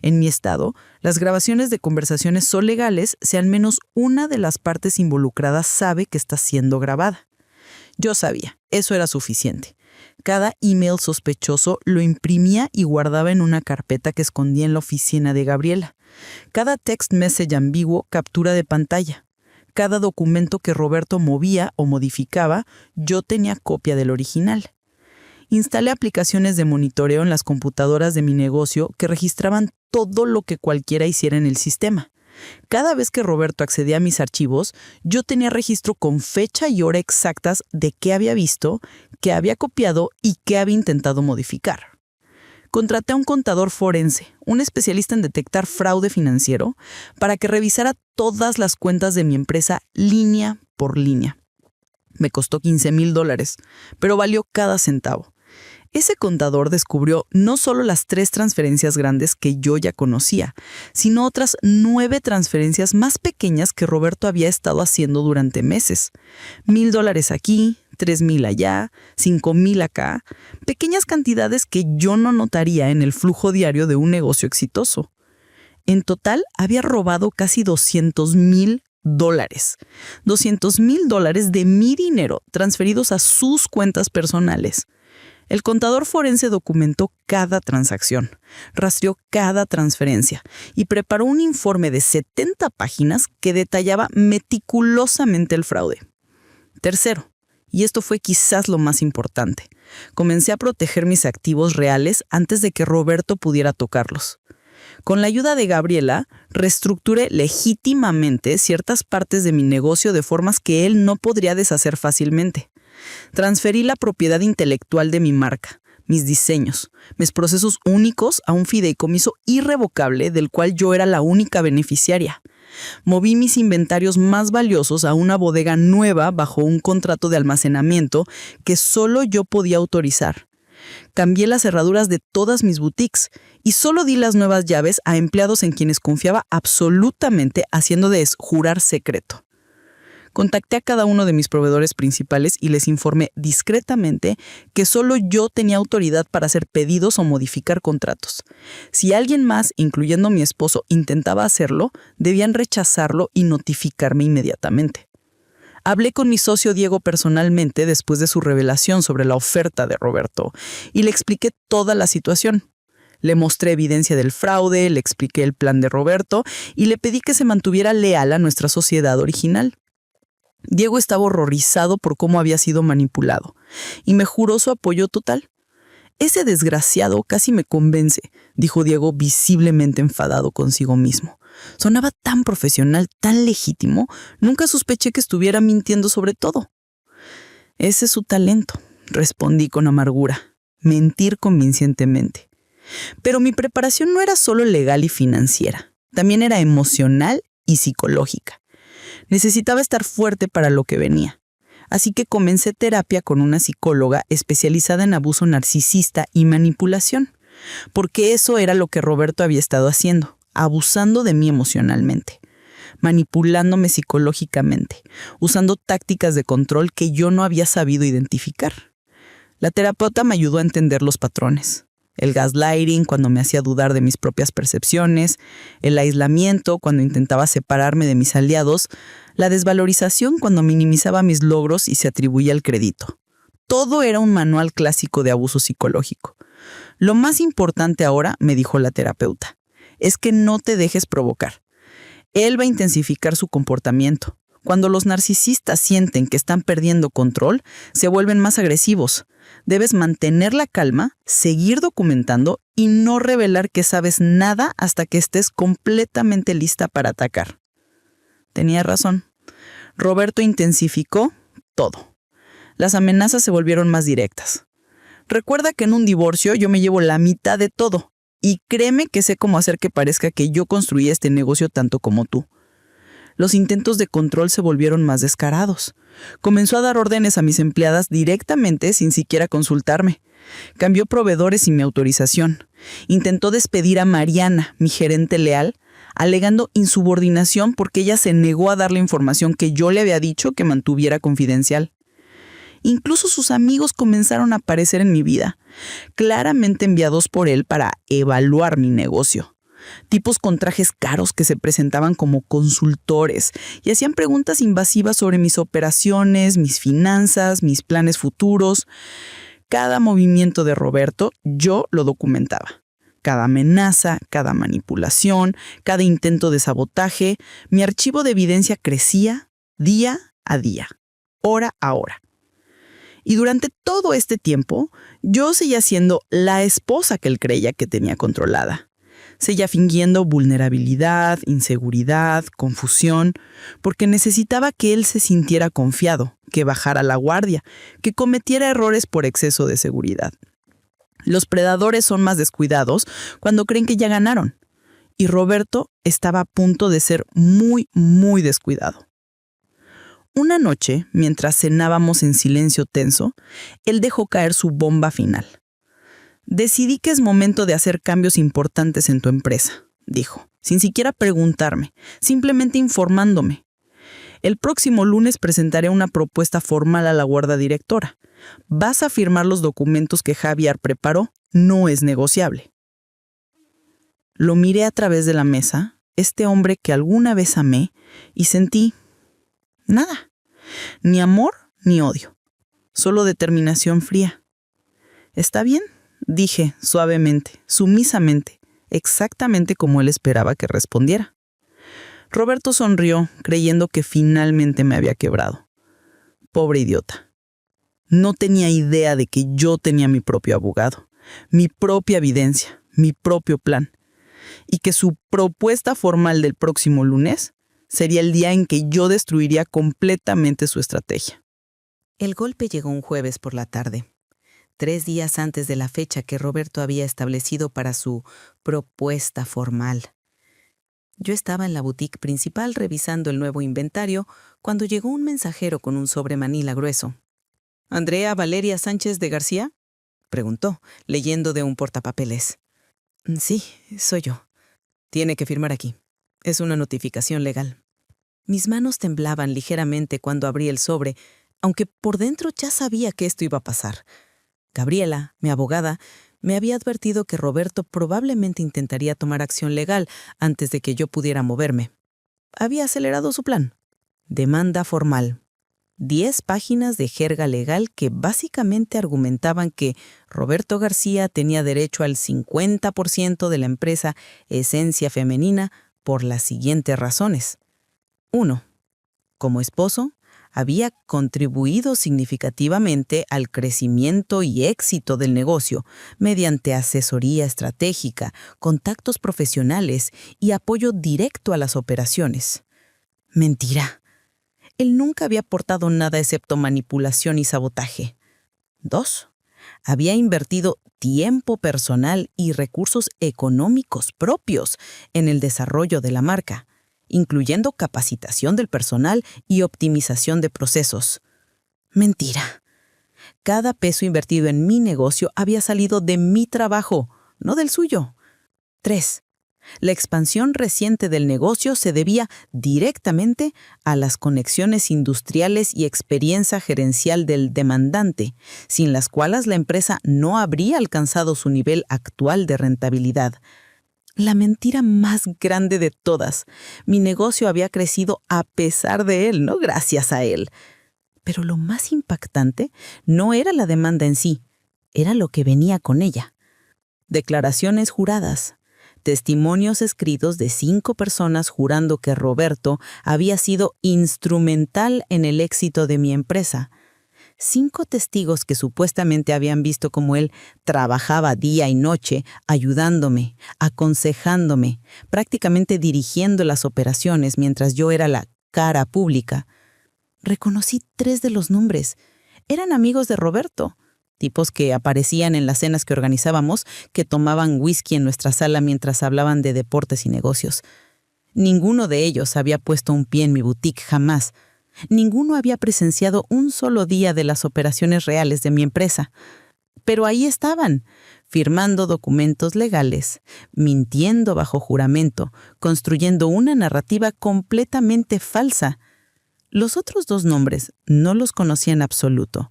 En mi estado, las grabaciones de conversaciones son legales si al menos una de las partes involucradas sabe que está siendo grabada. Yo sabía, eso era suficiente. Cada email sospechoso lo imprimía y guardaba en una carpeta que escondía en la oficina de Gabriela. Cada text message ambiguo, captura de pantalla. Cada documento que Roberto movía o modificaba, yo tenía copia del original. Instalé aplicaciones de monitoreo en las computadoras de mi negocio que registraban todo lo que cualquiera hiciera en el sistema. Cada vez que Roberto accedía a mis archivos, yo tenía registro con fecha y hora exactas de qué había visto, qué había copiado y qué había intentado modificar. Contraté a un contador forense, un especialista en detectar fraude financiero, para que revisara todas las cuentas de mi empresa línea por línea. Me costó $15,000, pero valió cada centavo. Ese contador descubrió no solo las 3 transferencias grandes que yo ya conocía, sino otras 9 transferencias más pequeñas que Roberto había estado haciendo durante meses. $1,000 aquí, 3,000 allá, 5,000 acá, pequeñas cantidades que yo no notaría en el flujo diario de un negocio exitoso. En total, había robado casi $200,000. $200,000 de mi dinero transferidos a sus cuentas personales. El contador forense documentó cada transacción, rastreó cada transferencia y preparó un informe de 70 páginas que detallaba meticulosamente el fraude. Tercero, y esto fue quizás lo más importante, comencé a proteger mis activos reales antes de que Roberto pudiera tocarlos. Con la ayuda de Gabriela, reestructuré legítimamente ciertas partes de mi negocio de formas que él no podría deshacer fácilmente. Transferí la propiedad intelectual de mi marca, mis diseños, mis procesos únicos a un fideicomiso irrevocable del cual yo era la única beneficiaria. Moví mis inventarios más valiosos a una bodega nueva bajo un contrato de almacenamiento que solo yo podía autorizar. Cambié las cerraduras de todas mis boutiques y solo di las nuevas llaves a empleados en quienes confiaba absolutamente, haciendo de jurar secreto. Contacté a cada uno de mis proveedores principales y les informé discretamente que solo yo tenía autoridad para hacer pedidos o modificar contratos. Si alguien más, incluyendo mi esposo, intentaba hacerlo, debían rechazarlo y notificarme inmediatamente. Hablé con mi socio Diego personalmente después de su revelación sobre la oferta de Roberto y le expliqué toda la situación, Le mostré evidencia del fraude, le expliqué el plan de Roberto y le pedí que se mantuviera leal a nuestra sociedad original. Diego estaba horrorizado por cómo había sido manipulado y me juró su apoyo total. «Ese desgraciado casi me convence», dijo Diego visiblemente enfadado consigo mismo. Sonaba tan profesional, tan legítimo, nunca sospeché que estuviera mintiendo sobre todo. «Ese es su talento», respondí con amargura, mentir convincentemente. Pero mi preparación no era solo legal y financiera, también era emocional y psicológica. Necesitaba estar fuerte para lo que venía. Así que comencé terapia con una psicóloga especializada en abuso narcisista y manipulación, porque eso era lo que Roberto había estado haciendo, abusando de mí emocionalmente, manipulándome psicológicamente, usando tácticas de control que yo no había sabido identificar. La terapeuta me ayudó a entender los patrones. El gaslighting cuando me hacía dudar de mis propias percepciones, el aislamiento cuando intentaba separarme de mis aliados, la desvalorización cuando minimizaba mis logros y se atribuía el crédito. Todo era un manual clásico de abuso psicológico. Lo más importante ahora, me dijo la terapeuta, es que no te dejes provocar. Él va a intensificar su comportamiento. Cuando los narcisistas sienten que están perdiendo control, se vuelven más agresivos. Debes mantener la calma, seguir documentando y no revelar que sabes nada hasta que estés completamente lista para atacar. Tenía razón. Roberto intensificó todo. Las amenazas se volvieron más directas. Recuerda que en un divorcio yo me llevo la mitad de todo. Y créeme que sé cómo hacer que parezca que yo construí este negocio tanto como tú. Los intentos de control se volvieron más descarados. Comenzó a dar órdenes a mis empleadas directamente sin siquiera consultarme. Cambió proveedores sin mi autorización. Intentó despedir a Mariana, mi gerente leal, alegando insubordinación porque ella se negó a dar la información que yo le había dicho que mantuviera confidencial. Incluso sus amigos comenzaron a aparecer en mi vida, claramente enviados por él para evaluar mi negocio. Tipos con trajes caros que se presentaban como consultores y hacían preguntas invasivas sobre mis operaciones, mis finanzas, mis planes futuros. Cada movimiento de Roberto yo lo documentaba. Cada amenaza, cada manipulación, cada intento de sabotaje, mi archivo de evidencia crecía día a día, hora a hora. Y durante todo este tiempo, yo seguía siendo la esposa que él creía que tenía controlada. Seguía fingiendo vulnerabilidad, inseguridad, confusión, porque necesitaba que él se sintiera confiado, que bajara la guardia, que cometiera errores por exceso de seguridad. Los predadores son más descuidados cuando creen que ya ganaron, y Roberto estaba a punto de ser muy, muy descuidado. Una noche, mientras cenábamos en silencio tenso, él dejó caer su bomba final. «Decidí que es momento de hacer cambios importantes en tu empresa», dijo, sin siquiera preguntarme, simplemente informándome. «El próximo lunes presentaré una propuesta formal a la guardia directora. Vas a firmar los documentos que Javier preparó, no es negociable». Lo miré a través de la mesa, este hombre que alguna vez amé, y sentí nada, ni amor ni odio, solo determinación fría. «Está bien», dije suavemente, sumisamente, exactamente como él esperaba que respondiera. Roberto sonrió, creyendo que finalmente me había quebrado. Pobre idiota. No tenía idea de que yo tenía mi propio abogado, mi propia evidencia, mi propio plan, y que su propuesta formal del próximo lunes sería el día en que yo destruiría completamente su estrategia. El golpe llegó un jueves por la tarde, 3 días antes de la fecha que Roberto había establecido para su propuesta formal. Yo estaba en la boutique principal revisando el nuevo inventario cuando llegó un mensajero con un sobre manila grueso. «¿Andrea Valeria Sánchez de García?», preguntó, leyendo de un portapapeles. «Sí, soy yo. Tiene que firmar aquí. Es una notificación legal». Mis manos temblaban ligeramente cuando abrí el sobre, aunque por dentro ya sabía que esto iba a pasar. Gabriela, mi abogada, me había advertido que Roberto probablemente intentaría tomar acción legal antes de que yo pudiera moverme. Había acelerado su plan. Demanda formal. 10 páginas de jerga legal que básicamente argumentaban que Roberto García tenía derecho al 50% de la empresa Esencia Femenina por las siguientes razones. 1. Como esposo, había contribuido significativamente al crecimiento y éxito del negocio mediante asesoría estratégica, contactos profesionales y apoyo directo a las operaciones. Mentira. Él nunca había aportado nada excepto manipulación y sabotaje. 2. Había invertido tiempo personal y recursos económicos propios en el desarrollo de la marca, incluyendo capacitación del personal y optimización de procesos. Mentira. Cada peso invertido en mi negocio había salido de mi trabajo, no del suyo. 3. La expansión reciente del negocio se debía directamente a las conexiones industriales y experiencia gerencial del demandante, sin las cuales la empresa no habría alcanzado su nivel actual de rentabilidad. La mentira más grande de todas. Mi negocio había crecido a pesar de él, no gracias a él. Pero lo más impactante no era la demanda en sí, era lo que venía con ella. Declaraciones juradas. Testimonios escritos de 5 personas jurando que Roberto había sido instrumental en el éxito de mi empresa. 5 testigos que supuestamente habían visto cómo él trabajaba día y noche, ayudándome, aconsejándome, prácticamente dirigiendo las operaciones mientras yo era la cara pública. Reconocí 3 de los nombres. Eran amigos de Roberto. Tipos que aparecían en las cenas que organizábamos, que tomaban whisky en nuestra sala mientras hablaban de deportes y negocios. Ninguno de ellos había puesto un pie en mi boutique jamás. Ninguno había presenciado un solo día de las operaciones reales de mi empresa. Pero ahí estaban, firmando documentos legales, mintiendo bajo juramento, construyendo una narrativa completamente falsa. Los otros 2 nombres no los conocía en absoluto.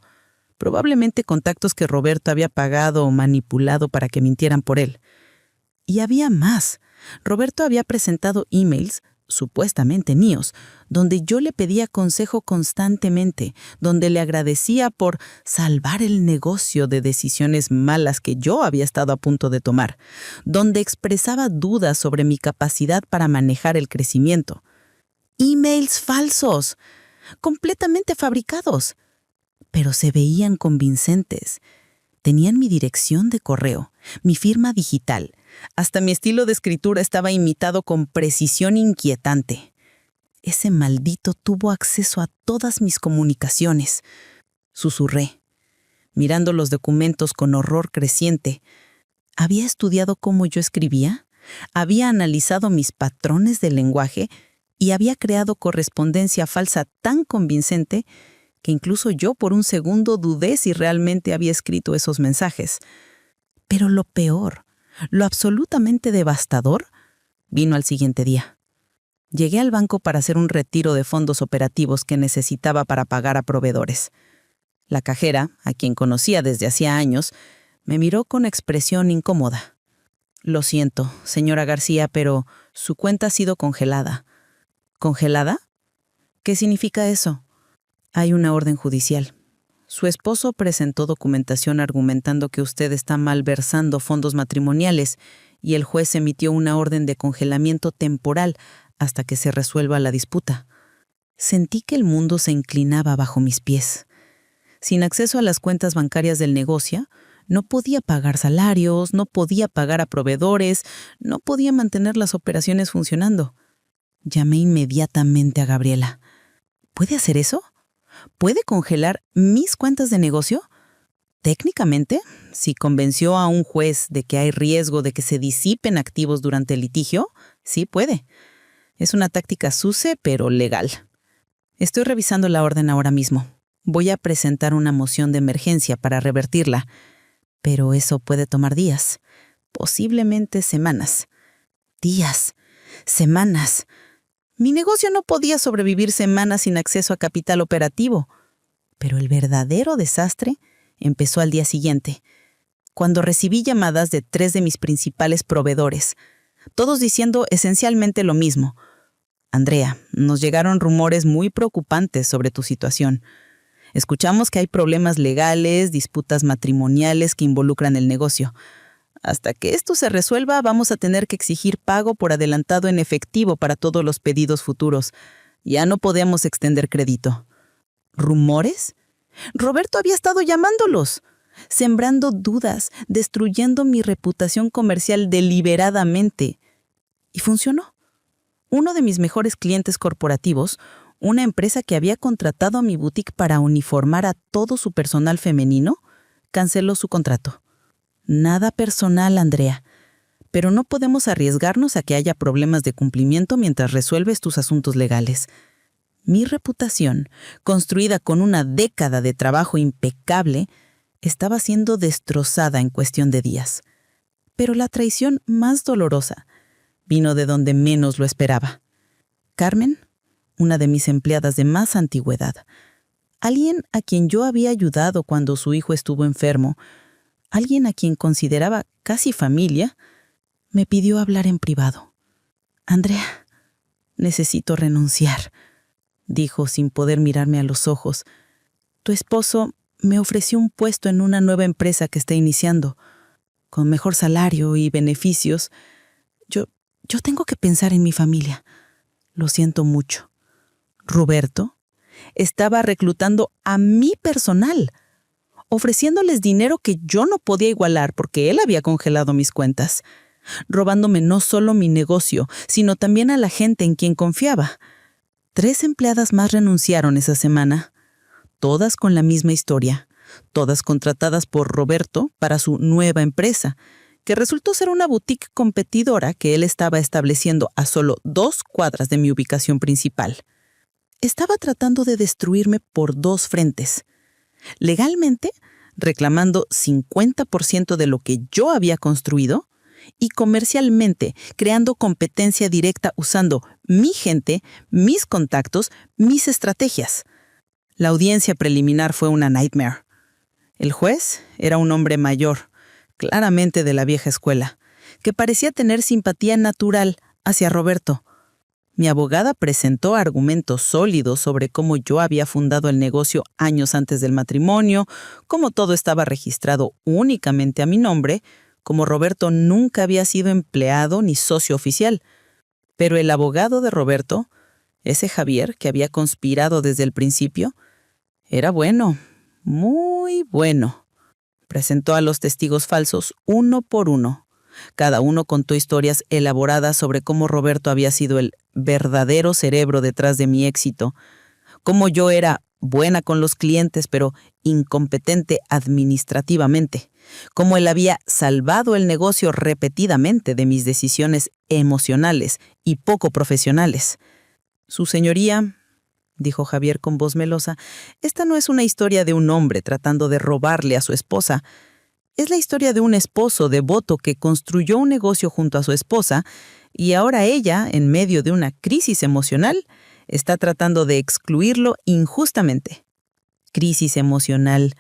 Probablemente contactos que Roberto había pagado o manipulado para que mintieran por él. Y había más. Roberto había presentado emails, supuestamente míos, donde yo le pedía consejo constantemente, donde le agradecía por salvar el negocio de decisiones malas que yo había estado a punto de tomar, donde expresaba dudas sobre mi capacidad para manejar el crecimiento. Emails falsos, completamente fabricados. Pero se veían convincentes. Tenían mi dirección de correo, mi firma digital. Hasta mi estilo de escritura estaba imitado con precisión inquietante. Ese maldito tuvo acceso a todas mis comunicaciones. Susurré, mirando los documentos con horror creciente. ¿Había estudiado cómo yo escribía? ¿Había analizado mis patrones de lenguaje? Y había creado correspondencia falsa tan convincente que incluso yo por un segundo dudé si realmente había escrito esos mensajes. Pero lo peor, lo absolutamente devastador, vino al siguiente día. Llegué al banco para hacer un retiro de fondos operativos que necesitaba para pagar a proveedores. La cajera, a quien conocía desde hacía años, me miró con expresión incómoda. «Lo siento, señora García, pero su cuenta ha sido congelada». ¿Congelada? ¿Qué significa eso? Hay una orden judicial. Su esposo presentó documentación argumentando que usted está malversando fondos matrimoniales y el juez emitió una orden de congelamiento temporal hasta que se resuelva la disputa. Sentí que el mundo se inclinaba bajo mis pies. Sin acceso a las cuentas bancarias del negocio, no podía pagar salarios, no podía pagar a proveedores, no podía mantener las operaciones funcionando. Llamé inmediatamente a Gabriela. ¿Puede hacer eso? ¿Puede congelar mis cuentas de negocio? Técnicamente, si convenció a un juez de que hay riesgo de que se disipen activos durante el litigio, sí puede. Es una táctica sucia, pero legal. Estoy revisando la orden ahora mismo. Voy a presentar una moción de emergencia para revertirla, pero eso puede tomar días, posiblemente semanas. Días, semanas. Mi negocio no podía sobrevivir semanas sin acceso a capital operativo. Pero el verdadero desastre empezó al día siguiente, cuando recibí llamadas de 3 de mis principales proveedores, todos diciendo esencialmente lo mismo. Andrea, nos llegaron rumores muy preocupantes sobre tu situación. Escuchamos que hay problemas legales, disputas matrimoniales que involucran el negocio. Hasta que esto se resuelva, vamos a tener que exigir pago por adelantado en efectivo para todos los pedidos futuros. Ya no podemos extender crédito. ¿Rumores? Roberto había estado llamándolos, sembrando dudas, destruyendo mi reputación comercial deliberadamente. Y funcionó. Uno de mis mejores clientes corporativos, una empresa que había contratado a mi boutique para uniformar a todo su personal femenino, canceló su contrato. Nada personal, Andrea, pero no podemos arriesgarnos a que haya problemas de cumplimiento mientras resuelves tus asuntos legales. Mi reputación, construida con una década de trabajo impecable, estaba siendo destrozada en cuestión de días. Pero la traición más dolorosa vino de donde menos lo esperaba. Carmen, una de mis empleadas de más antigüedad, alguien a quien yo había ayudado cuando su hijo estuvo enfermo, alguien a quien consideraba casi familia, me pidió hablar en privado. «Andrea, necesito renunciar», dijo sin poder mirarme a los ojos. «Tu esposo me ofreció un puesto en una nueva empresa que está iniciando, con mejor salario y beneficios. Yo tengo que pensar en mi familia. Lo siento mucho». Roberto estaba reclutando a mi personal, ofreciéndoles dinero que yo no podía igualar porque él había congelado mis cuentas, robándome no solo mi negocio, sino también a la gente en quien confiaba. 3 empleadas más renunciaron esa semana, todas con la misma historia, todas contratadas por Roberto para su nueva empresa, que resultó ser una boutique competidora que él estaba estableciendo a solo 2 cuadras de mi ubicación principal. Estaba tratando de destruirme por 2 frentes. Legalmente, reclamando 50% de lo que yo había construido, y comercialmente, creando competencia directa usando mi gente, mis contactos, mis estrategias. La audiencia preliminar fue una nightmare. El juez era un hombre mayor, claramente de la vieja escuela, que parecía tener simpatía natural hacia Roberto. Mi abogada presentó argumentos sólidos sobre cómo yo había fundado el negocio años antes del matrimonio, cómo todo estaba registrado únicamente a mi nombre, como Roberto nunca había sido empleado ni socio oficial. Pero el abogado de Roberto, ese Javier que había conspirado desde el principio, era bueno, muy bueno. Presentó a los testigos falsos uno por uno. Cada uno contó historias elaboradas sobre cómo Roberto había sido el verdadero cerebro detrás de mi éxito, cómo yo era buena con los clientes pero incompetente administrativamente, cómo él había salvado el negocio repetidamente de mis decisiones emocionales y poco profesionales. «Su señoría», dijo Javier con voz melosa, «esta no es una historia de un hombre tratando de robarle a su esposa. Es la historia de un esposo devoto que construyó un negocio junto a su esposa y ahora ella, en medio de una crisis emocional, está tratando de excluirlo injustamente». Crisis emocional,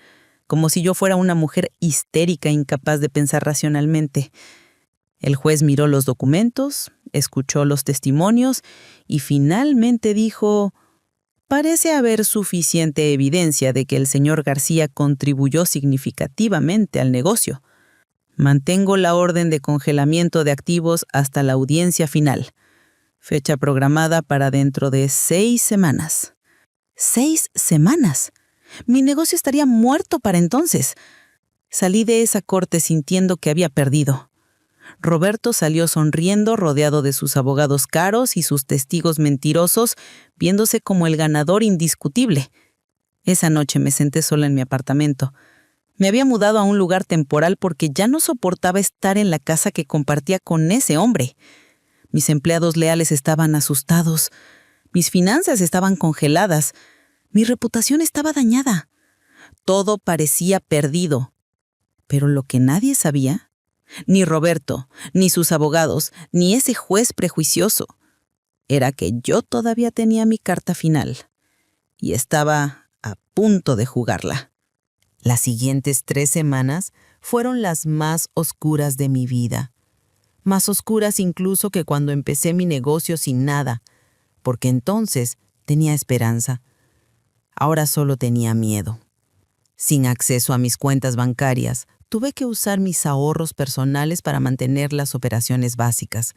como si yo fuera una mujer histérica incapaz de pensar racionalmente. El juez miró los documentos, escuchó los testimonios y finalmente dijo: «Parece haber suficiente evidencia de que el señor García contribuyó significativamente al negocio. Mantengo la orden de congelamiento de activos hasta la audiencia final. Fecha programada para dentro de 6 semanas». ¡6 semanas! Mi negocio estaría muerto para entonces. Salí de esa corte sintiendo que había perdido. Roberto salió sonriendo, rodeado de sus abogados caros y sus testigos mentirosos, viéndose como el ganador indiscutible. Esa noche me senté sola en mi apartamento. Me había mudado a un lugar temporal porque ya no soportaba estar en la casa que compartía con ese hombre. Mis empleados leales estaban asustados. Mis finanzas estaban congeladas. Mi reputación estaba dañada. Todo parecía perdido. Pero lo que nadie sabía, ni Roberto, ni sus abogados, ni ese juez prejuicioso, era que yo todavía tenía mi carta final y estaba a punto de jugarla. Las siguientes 3 semanas fueron las más oscuras de mi vida. Más oscuras incluso que cuando empecé mi negocio sin nada, porque entonces tenía esperanza. Ahora solo tenía miedo. Sin acceso a mis cuentas bancarias, tuve que usar mis ahorros personales para mantener las operaciones básicas.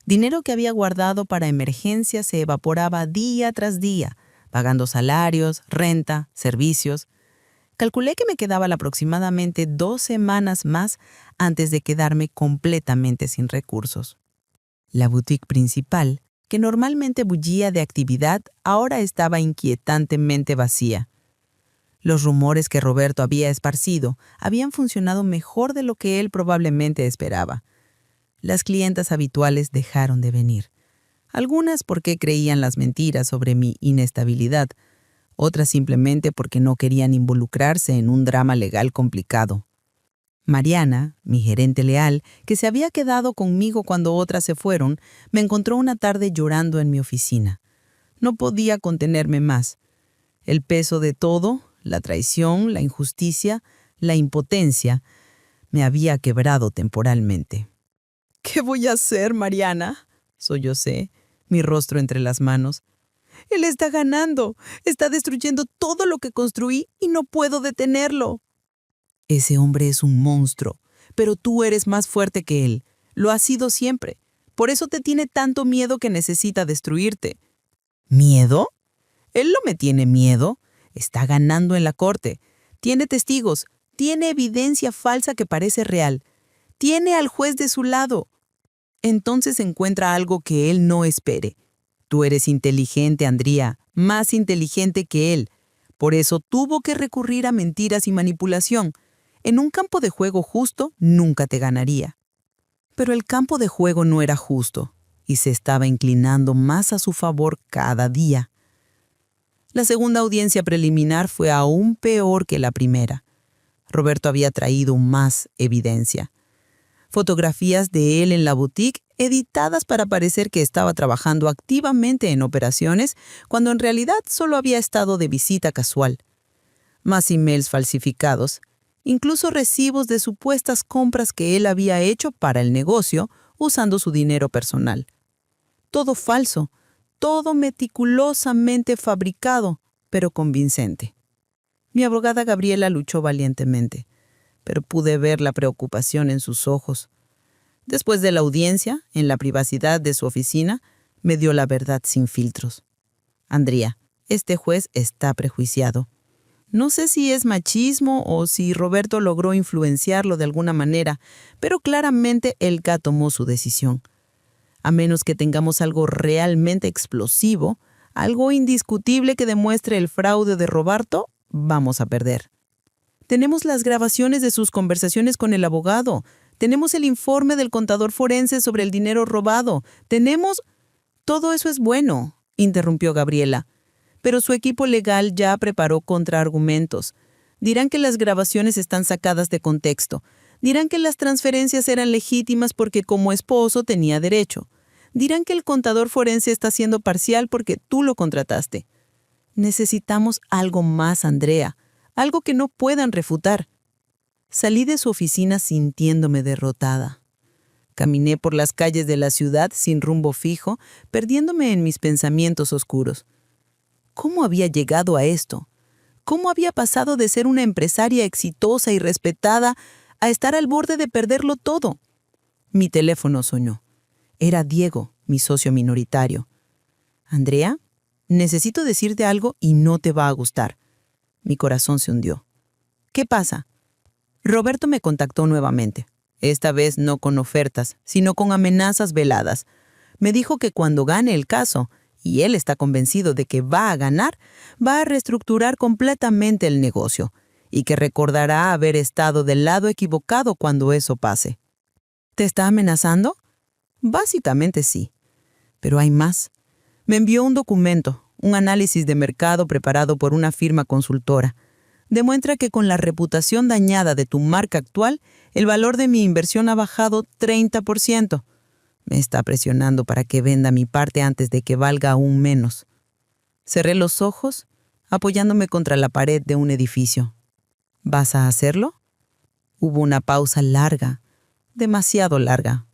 Dinero que había guardado para emergencias se evaporaba día tras día, pagando salarios, renta, servicios. Calculé que me quedaban aproximadamente 2 semanas más antes de quedarme completamente sin recursos. La boutique principal, que normalmente bullía de actividad, ahora estaba inquietantemente vacía. Los rumores que Roberto había esparcido habían funcionado mejor de lo que él probablemente esperaba. Las clientas habituales dejaron de venir. Algunas porque creían las mentiras sobre mi inestabilidad, otras simplemente porque no querían involucrarse en un drama legal complicado. Mariana, mi gerente leal, que se había quedado conmigo cuando otras se fueron, me encontró una tarde llorando en mi oficina. No podía contenerme más. El peso de todo, la traición, la injusticia, la impotencia, me había quebrado temporalmente. «¿Qué voy a hacer, Mariana?», sollocé, mi rostro entre las manos. «Él está ganando, está destruyendo todo lo que construí y no puedo detenerlo». «Ese hombre es un monstruo, pero tú eres más fuerte que él. Lo has sido siempre. Por eso te tiene tanto miedo que necesita destruirte». «¿Miedo? Él no me tiene miedo. Está ganando en la corte. Tiene testigos. Tiene evidencia falsa que parece real. Tiene al juez de su lado. Entonces encuentra algo que él no espere. Tú eres inteligente, Andrea, más inteligente que él. Por eso tuvo que recurrir a mentiras y manipulación. En un campo de juego justo, nunca te ganaría». Pero el campo de juego no era justo y se estaba inclinando más a su favor cada día. La segunda audiencia preliminar fue aún peor que la primera. Roberto había traído más evidencia. Fotografías de él en la boutique editadas para parecer que estaba trabajando activamente en operaciones cuando en realidad solo había estado de visita casual. Más emails falsificados, incluso recibos de supuestas compras que él había hecho para el negocio usando su dinero personal. Todo falso, todo meticulosamente fabricado, pero convincente. Mi abogada Gabriela luchó valientemente, pero pude ver la preocupación en sus ojos. Después de la audiencia, en la privacidad de su oficina, me dio la verdad sin filtros. «Andrea, este juez está prejuiciado. No sé si es machismo o si Roberto logró influenciarlo de alguna manera, pero claramente él ya tomó su decisión. A menos que tengamos algo realmente explosivo, algo indiscutible que demuestre el fraude de Roberto, vamos a perder. Tenemos las grabaciones de sus conversaciones con el abogado. Tenemos el informe del contador forense sobre el dinero robado. Tenemos...» «Todo eso es bueno», interrumpió Gabriela. «Pero su equipo legal ya preparó contraargumentos. Dirán que las grabaciones están sacadas de contexto. Dirán que las transferencias eran legítimas porque como esposo tenía derecho. Dirán que el contador forense está siendo parcial porque tú lo contrataste. Necesitamos algo más, Andrea. Algo que no puedan refutar». Salí de su oficina sintiéndome derrotada. Caminé por las calles de la ciudad sin rumbo fijo, perdiéndome en mis pensamientos oscuros. ¿Cómo había llegado a esto? ¿Cómo había pasado de ser una empresaria exitosa y respetada a estar al borde de perderlo todo? Mi teléfono sonó. Era Diego, mi socio minoritario. «Andrea, necesito decirte algo y no te va a gustar». Mi corazón se hundió. «¿Qué pasa?» Roberto me contactó nuevamente. Esta vez no con ofertas, sino con amenazas veladas. Me dijo que cuando gane el caso, y él está convencido de que va a ganar, va a reestructurar completamente el negocio, y que recordará haber estado del lado equivocado cuando eso pase. ¿Te está amenazando? Básicamente sí. Pero hay más. Me envió un documento, un análisis de mercado preparado por una firma consultora. Demuestra que con la reputación dañada de tu marca actual, el valor de mi inversión ha bajado 30%. Me está presionando para que venda mi parte antes de que valga aún menos. Cerré los ojos, apoyándome contra la pared de un edificio. ¿Vas a hacerlo? Hubo una pausa larga, demasiado larga.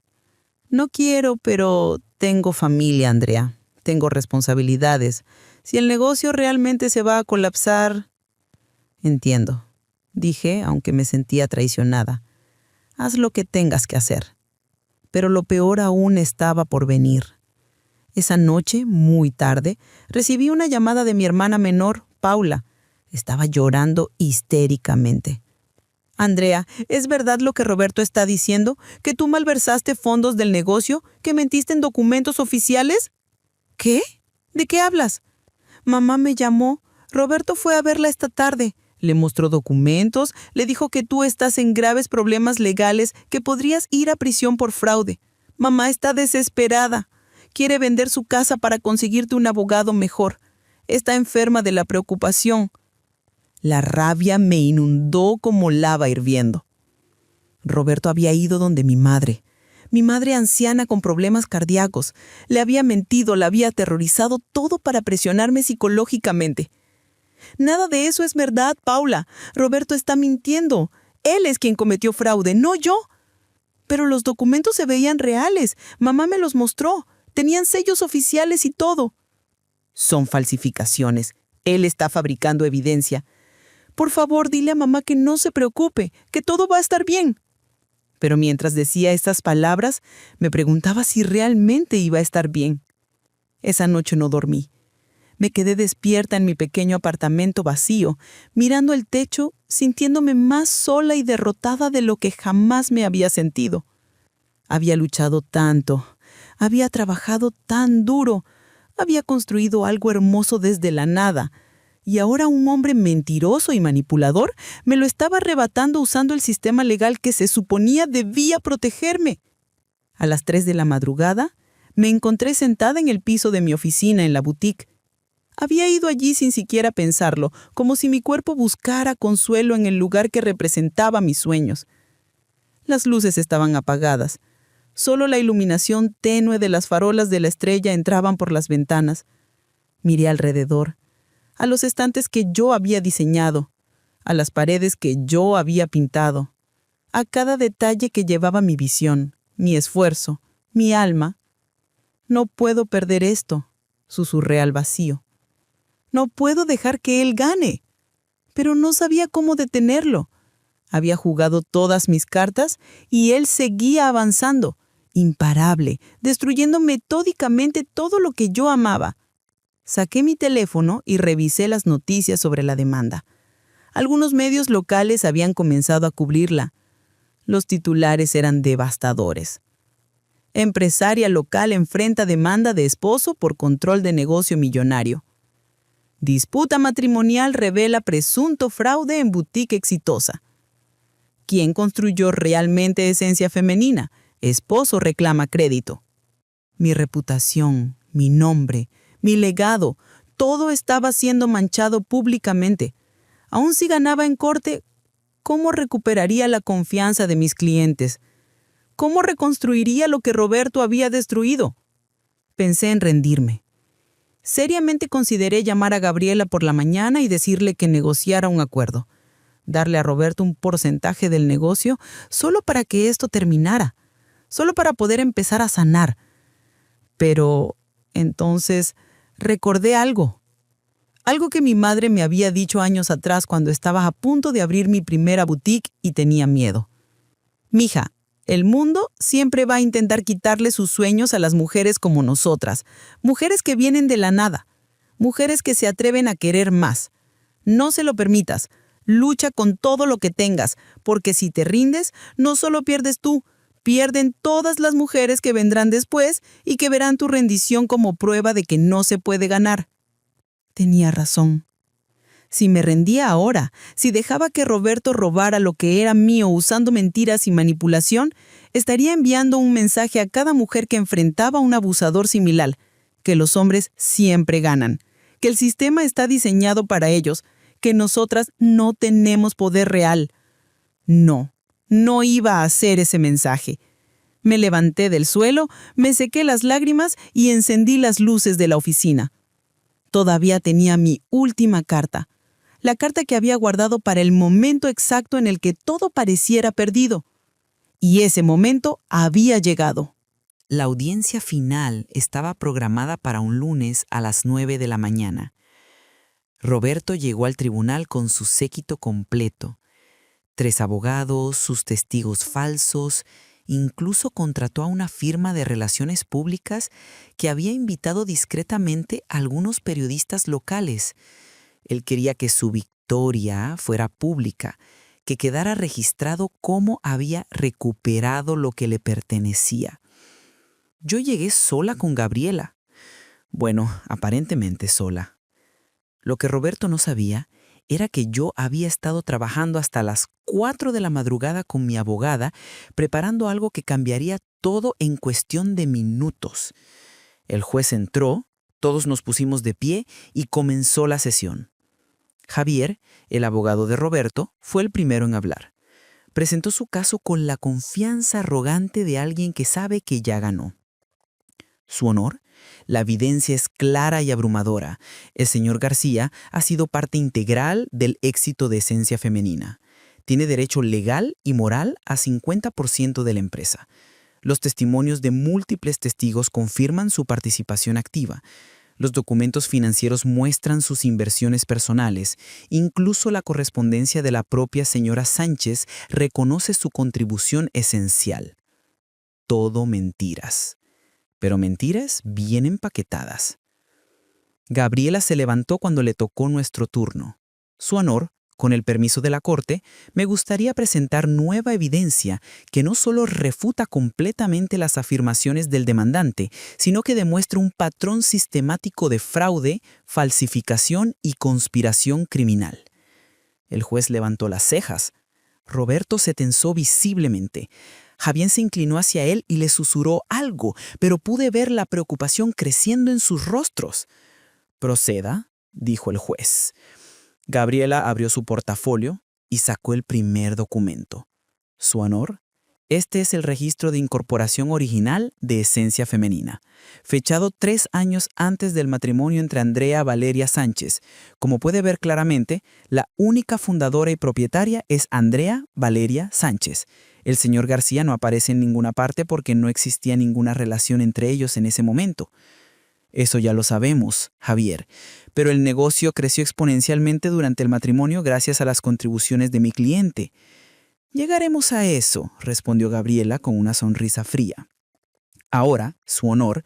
No quiero, pero tengo familia, Andrea. tengo responsabilidades. Si el negocio realmente se va a colapsar... Entiendo, dije, aunque me sentía traicionada. Haz lo que tengas que hacer. Pero lo peor aún estaba por venir. Esa noche, muy tarde, recibí una llamada de mi hermana menor, Paula. Estaba llorando histéricamente. Andrea, ¿es verdad lo que Roberto está diciendo? ¿Que tú malversaste fondos del negocio? ¿Que mentiste en documentos oficiales? ¿Qué? ¿De qué hablas? Mamá me llamó. Roberto fue a verla esta tarde. Le mostró documentos, le dijo que tú estás en graves problemas legales, que podrías ir a prisión por fraude. Mamá está desesperada. Quiere vender su casa para conseguirte un abogado mejor. Está enferma de la preocupación. La rabia me inundó como lava hirviendo. Roberto había ido donde mi madre anciana con problemas cardíacos. Le había mentido, la había aterrorizado, todo para presionarme psicológicamente. Nada de eso es verdad, Paula. Roberto está mintiendo. Él es quien cometió fraude, no yo. Pero los documentos se veían reales. Mamá me los mostró. Tenían sellos oficiales y todo. Son falsificaciones. Él está fabricando evidencia. Por favor, dile a mamá que no se preocupe, que todo va a estar bien. Pero mientras decía estas palabras, me preguntaba si realmente iba a estar bien. Esa noche no dormí. Me quedé despierta en mi pequeño apartamento vacío, mirando el techo, sintiéndome más sola y derrotada de lo que jamás me había sentido. Había luchado tanto, había trabajado tan duro, había construido algo hermoso desde la nada, y ahora un hombre mentiroso y manipulador me lo estaba arrebatando usando el sistema legal que se suponía debía protegerme. A las 3 de la madrugada, me encontré sentada en el piso de mi oficina en la boutique. Había ido allí sin siquiera pensarlo, como si mi cuerpo buscara consuelo en el lugar que representaba mis sueños. Las luces estaban apagadas. Solo la iluminación tenue de las farolas de la estrella entraban por las ventanas. Miré alrededor, a los estantes que yo había diseñado, a las paredes que yo había pintado, a cada detalle que llevaba mi visión, mi esfuerzo, mi alma. No puedo perder esto, susurré al vacío. No puedo dejar que él gane. Pero no sabía cómo detenerlo. Había jugado todas mis cartas y él seguía avanzando, imparable, destruyendo metódicamente todo lo que yo amaba. Saqué mi teléfono y revisé las noticias sobre la demanda. Algunos medios locales habían comenzado a cubrirla. Los titulares eran devastadores. Empresaria local enfrenta demanda de esposo por control de negocio millonario. Disputa matrimonial revela presunto fraude en boutique exitosa. ¿Quién construyó realmente esencia femenina? Esposo reclama crédito. Mi reputación, mi nombre, mi legado, todo estaba siendo manchado públicamente. Aun si ganaba en corte, ¿cómo recuperaría la confianza de mis clientes? ¿Cómo reconstruiría lo que Roberto había destruido? Pensé en rendirme. Seriamente consideré llamar a Gabriela por la mañana y decirle que negociara un acuerdo. Darle a Roberto un porcentaje del negocio solo para que esto terminara, solo para poder empezar a sanar. Pero entonces recordé algo que mi madre me había dicho años atrás cuando estaba a punto de abrir mi primera boutique y tenía miedo. Mija, el mundo siempre va a intentar quitarle sus sueños a las mujeres como nosotras, mujeres que vienen de la nada, mujeres que se atreven a querer más. No se lo permitas, lucha con todo lo que tengas, porque si te rindes, no solo pierdes tú, pierden todas las mujeres que vendrán después y que verán tu rendición como prueba de que no se puede ganar. Tenía razón. Si me rendía ahora, si dejaba que Roberto robara lo que era mío usando mentiras y manipulación, estaría enviando un mensaje a cada mujer que enfrentaba a un abusador similar, que los hombres siempre ganan, que el sistema está diseñado para ellos, que nosotras no tenemos poder real. No iba a hacer ese mensaje. Me levanté del suelo, me sequé las lágrimas y encendí las luces de la oficina. Todavía tenía mi última carta. La carta que había guardado para el momento exacto en el que todo pareciera perdido. Y ese momento había llegado. La audiencia final estaba programada para un lunes a las 9 de la mañana. Roberto llegó al tribunal con su séquito completo. 3 abogados, sus testigos falsos, incluso contrató a una firma de relaciones públicas que había invitado discretamente a algunos periodistas locales. Él quería que su victoria fuera pública, que quedara registrado cómo había recuperado lo que le pertenecía. Yo llegué sola con Gabriela. Bueno, aparentemente sola. Lo que Roberto no sabía era que yo había estado trabajando hasta las 4 de la madrugada con mi abogada, preparando algo que cambiaría todo en cuestión de minutos. El juez entró, todos nos pusimos de pie y comenzó la sesión. Javier, el abogado de Roberto, fue el primero en hablar. Presentó su caso con la confianza arrogante de alguien que sabe que ya ganó. Su honor, la evidencia es clara y abrumadora. El señor García ha sido parte integral del éxito de Esencia Femenina. Tiene derecho legal y moral a 50% de la empresa. Los testimonios de múltiples testigos confirman su participación activa. Los documentos financieros muestran sus inversiones personales. Incluso la correspondencia de la propia señora Sánchez reconoce su contribución esencial. Todo mentiras. Pero mentiras bien empaquetadas. Gabriela se levantó cuando le tocó nuestro turno. Su honor, con el permiso de la corte, me gustaría presentar nueva evidencia que no solo refuta completamente las afirmaciones del demandante, sino que demuestra un patrón sistemático de fraude, falsificación y conspiración criminal. El juez levantó las cejas. Roberto se tensó visiblemente. Javier se inclinó hacia él y le susurró algo, pero pude ver la preocupación creciendo en sus rostros. «Proceda», dijo el juez. Gabriela abrió su portafolio y sacó el primer documento. Su honor, este es el registro de incorporación original de Esencia Femenina, fechado 3 años antes del matrimonio entre Andrea Valeria Sánchez. Como puede ver claramente, la única fundadora y propietaria es Andrea Valeria Sánchez. El señor García no aparece en ninguna parte porque no existía ninguna relación entre ellos en ese momento. Eso ya lo sabemos, Javier, pero el negocio creció exponencialmente durante el matrimonio gracias a las contribuciones de mi cliente. Llegaremos a eso, respondió Gabriela con una sonrisa fría. Ahora, su honor,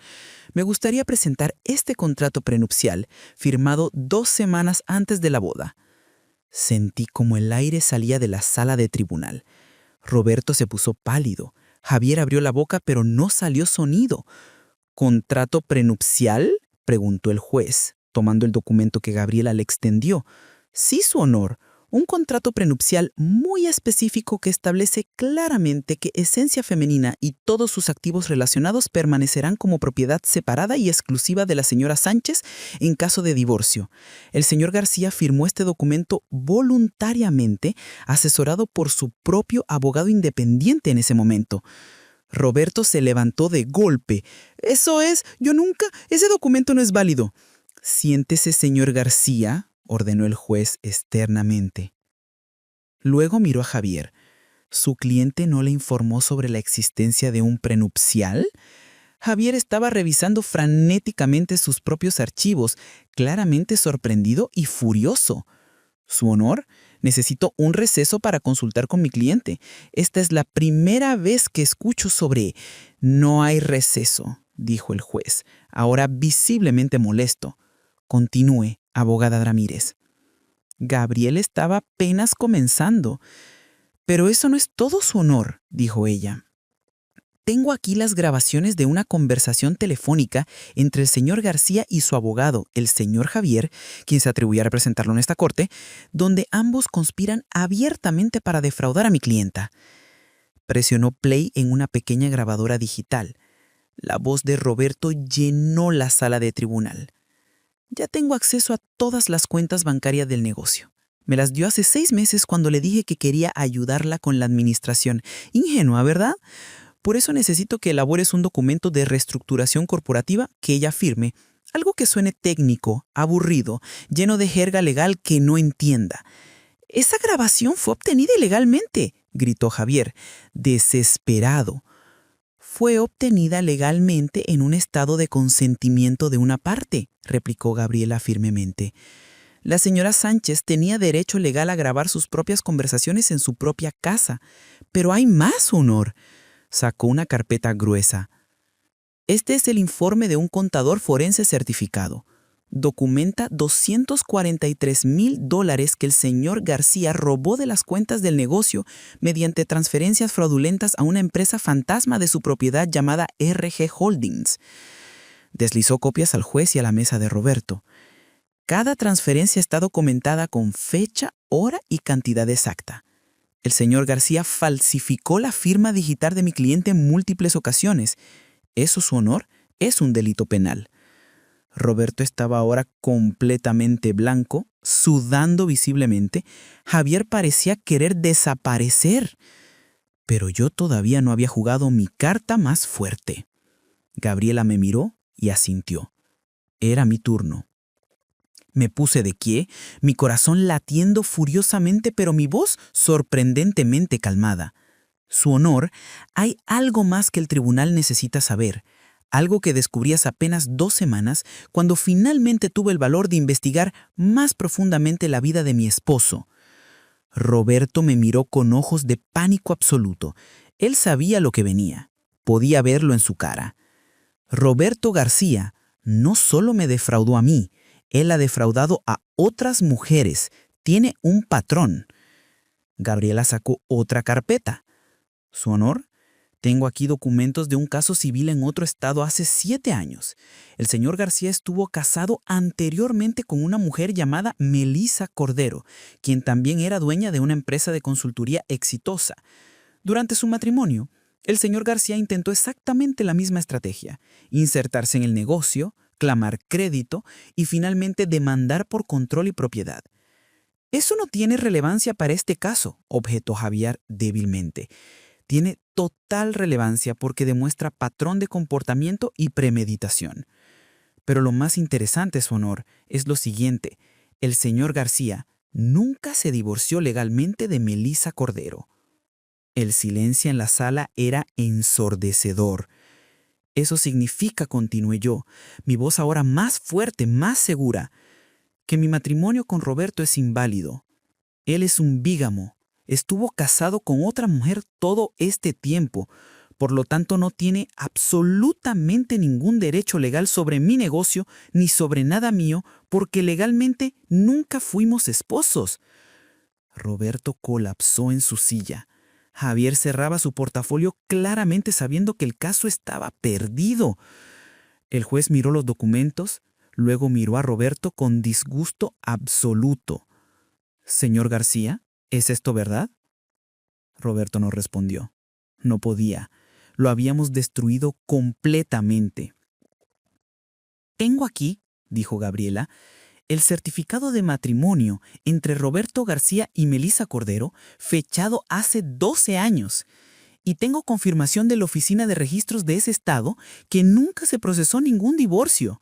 me gustaría presentar este contrato prenupcial firmado 2 semanas antes de la boda. Sentí como el aire salía de la sala de tribunal. Roberto se puso pálido. Javier abrió la boca, pero no salió sonido. ¿Contrato prenupcial?, preguntó el juez, tomando el documento que Gabriela le extendió. Sí, su honor, un contrato prenupcial muy específico que establece claramente que Esencia Femenina y todos sus activos relacionados permanecerán como propiedad separada y exclusiva de la señora Sánchez en caso de divorcio. El señor García firmó este documento voluntariamente, asesorado por su propio abogado independiente en ese momento. Roberto se levantó de golpe. «Eso es, yo nunca, ese documento no es válido». «Siéntese, señor García», ordenó el juez externamente. Luego miró a Javier. ¿Su cliente no le informó sobre la existencia de un prenupcial? Javier estaba revisando frenéticamente sus propios archivos, claramente sorprendido y furioso. «Su honor, necesito un receso para consultar con mi cliente. Esta es la primera vez que escucho sobre...» «No hay receso», dijo el juez, ahora visiblemente molesto. «Continúe, abogada Ramírez». Gabriel estaba apenas comenzando. «Pero eso no es todo, su honor», dijo ella. «Tengo aquí las grabaciones de una conversación telefónica entre el señor García y su abogado, el señor Javier, quien se atribuye a representarlo en esta corte, donde ambos conspiran abiertamente para defraudar a mi clienta». Presionó play en una pequeña grabadora digital. La voz de Roberto llenó la sala de tribunal. «Ya tengo acceso a todas las cuentas bancarias del negocio. Me las dio hace 6 meses cuando le dije que quería ayudarla con la administración. Ingenua, ¿verdad? Por eso necesito que elabores un documento de reestructuración corporativa que ella firme. Algo que suene técnico, aburrido, lleno de jerga legal que no entienda». «Esa grabación fue obtenida ilegalmente», gritó Javier, desesperado. Fue obtenida legalmente en un estado de consentimiento de una parte, replicó Gabriela firmemente. La señora Sánchez tenía derecho legal a grabar sus propias conversaciones en su propia casa. Pero hay más, su honor. Sacó una carpeta gruesa. Este es el informe de un contador forense certificado. Documenta $243,000 que el señor García robó de las cuentas del negocio mediante transferencias fraudulentas a una empresa fantasma de su propiedad llamada RG Holdings. Deslizó copias al juez y a la mesa de Roberto. Cada transferencia está documentada con fecha, hora y cantidad exacta. El señor García falsificó la firma digital de mi cliente en múltiples ocasiones. Eso, su honor, es un delito penal. Roberto estaba ahora completamente blanco, sudando visiblemente. Javier parecía querer desaparecer. Pero yo todavía no había jugado mi carta más fuerte. Gabriela me miró y asintió. Era mi turno. Me puse de pie, mi corazón latiendo furiosamente, pero mi voz sorprendentemente calmada. Su honor, hay algo más que el tribunal necesita saber. Algo que descubrí hace apenas 2 semanas cuando finalmente tuve el valor de investigar más profundamente la vida de mi esposo. Roberto me miró con ojos de pánico absoluto. Él sabía lo que venía. Podía verlo en su cara. Roberto García no solo me defraudó a mí, él ha defraudado a otras mujeres. Tiene un patrón. Gabriela sacó otra carpeta. Su honor, tengo aquí documentos de un caso civil en otro estado hace 7 años. El señor García estuvo casado anteriormente con una mujer llamada Melissa Cordero, quien también era dueña de una empresa de consultoría exitosa. Durante su matrimonio, el señor García intentó exactamente la misma estrategia: insertarse en el negocio, clamar crédito y finalmente demandar por control y propiedad. Eso no tiene relevancia para este caso, objetó Javier débilmente. Tiene total relevancia porque demuestra patrón de comportamiento y premeditación. Pero lo más interesante, su honor, es lo siguiente. El señor García nunca se divorció legalmente de Melissa Cordero. El silencio en la sala era ensordecedor. Eso significa, continué yo, mi voz ahora más fuerte, más segura, que mi matrimonio con Roberto es inválido. Él es un bígamo. Estuvo casado con otra mujer todo este tiempo. Por lo tanto, no tiene absolutamente ningún derecho legal sobre mi negocio ni sobre nada mío, porque legalmente nunca fuimos esposos. Roberto colapsó en su silla. Javier cerraba su portafolio claramente sabiendo que el caso estaba perdido. El juez miró los documentos, luego miró a Roberto con disgusto absoluto. «Señor García, ¿es esto verdad?» Roberto no respondió. No podía. Lo habíamos destruido completamente. «Tengo aquí», dijo Gabriela, «el certificado de matrimonio entre Roberto García y Melissa Cordero, fechado hace 12 años. Y tengo confirmación de la oficina de registros de ese estado que nunca se procesó ningún divorcio.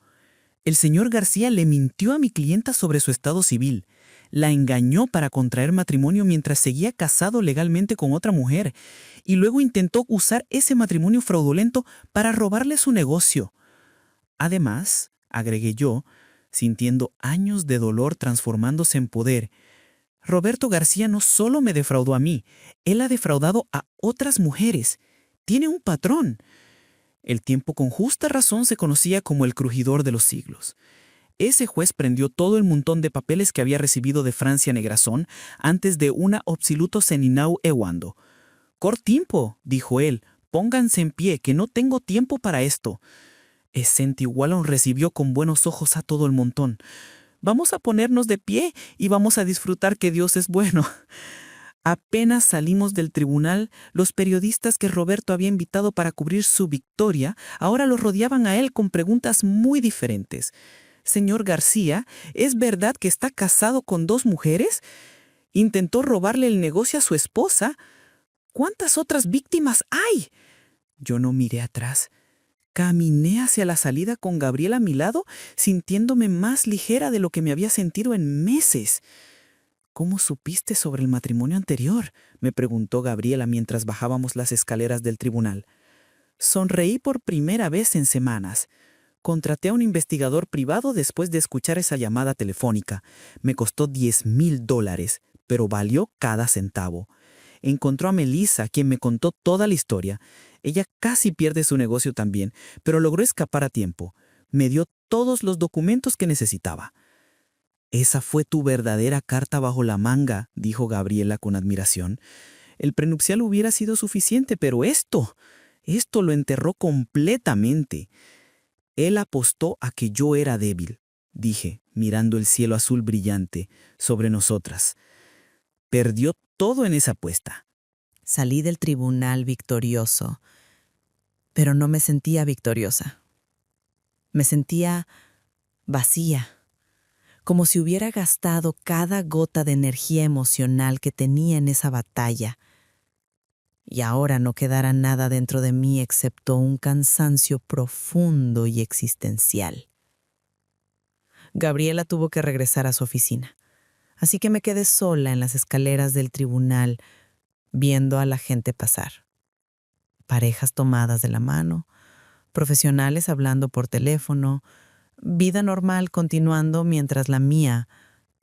El señor García le mintió a mi clienta sobre su estado civil. La engañó para contraer matrimonio mientras seguía casado legalmente con otra mujer. Y luego intentó usar ese matrimonio fraudulento para robarle su negocio. Además», agregué yo, sintiendo años de dolor transformándose en poder, «Roberto García no solo me defraudó a mí, él ha defraudado a otras mujeres. Tiene un patrón». El tiempo con justa razón se conocía como el crujidor de los siglos. Ese juez prendió todo el montón de papeles que había recibido de Francia Negrazón antes de una absoluto seninau ewando. «Cor tiempo», dijo él, «pónganse en pie, que no tengo tiempo para esto». Esentigualon recibió con buenos ojos a todo el montón. «Vamos a ponernos de pie y vamos a disfrutar que Dios es bueno». Apenas salimos del tribunal, los periodistas que Roberto había invitado para cubrir su victoria ahora lo rodeaban a él con preguntas muy diferentes. «Señor García, ¿es verdad que está casado con 2 mujeres? ¿Intentó robarle el negocio a su esposa? ¿Cuántas otras víctimas hay?» Yo no miré atrás. Caminé hacia la salida con Gabriela a mi lado, sintiéndome más ligera de lo que me había sentido en meses. «¿Cómo supiste sobre el matrimonio anterior?», me preguntó Gabriela mientras bajábamos las escaleras del tribunal. Sonreí por primera vez en semanas. Contraté a un investigador privado después de escuchar esa llamada telefónica. Me costó $10,000, pero valió cada centavo. Encontró a Melissa, quien me contó toda la historia. Ella casi pierde su negocio también, pero logró escapar a tiempo. Me dio todos los documentos que necesitaba. «Esa fue tu verdadera carta bajo la manga», dijo Gabriela con admiración. «El prenupcial hubiera sido suficiente, pero esto lo enterró completamente». «Él apostó a que yo era débil», dije, mirando el cielo azul brillante sobre nosotras. «Perdió todo en esa apuesta». Salí del tribunal victorioso, pero no me sentía victoriosa. Me sentía vacía, como si hubiera gastado cada gota de energía emocional que tenía en esa batalla. Y ahora no quedara nada dentro de mí excepto un cansancio profundo y existencial. Gabriela tuvo que regresar a su oficina, así que me quedé sola en las escaleras del tribunal, viendo a la gente pasar. Parejas tomadas de la mano, profesionales hablando por teléfono, vida normal continuando mientras la mía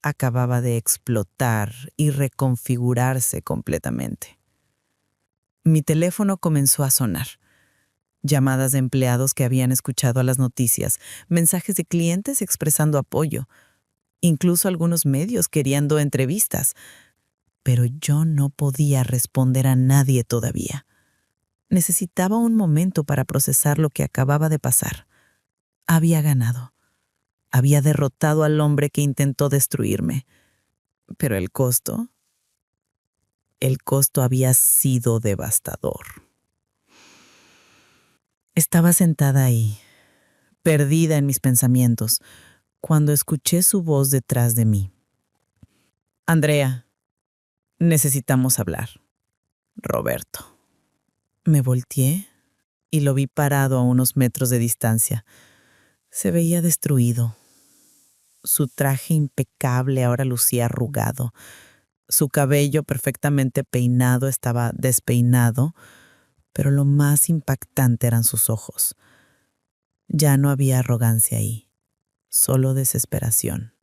acababa de explotar y reconfigurarse completamente. Mi teléfono comenzó a sonar. Llamadas de empleados que habían escuchado las noticias, mensajes de clientes expresando apoyo, incluso algunos medios queriendo entrevistas. Pero yo no podía responder a nadie todavía. Necesitaba un momento para procesar lo que acababa de pasar. Había ganado. Había derrotado al hombre que intentó destruirme. Pero el costo había sido devastador. Estaba sentada ahí, perdida en mis pensamientos, cuando escuché su voz detrás de mí. «Andrea, necesitamos hablar. Roberto». Me volteé y lo vi parado a unos metros de distancia. Se veía destruido. Su traje impecable ahora lucía arrugado. Su cabello perfectamente peinado estaba despeinado, pero lo más impactante eran sus ojos. Ya no había arrogancia ahí, solo desesperación.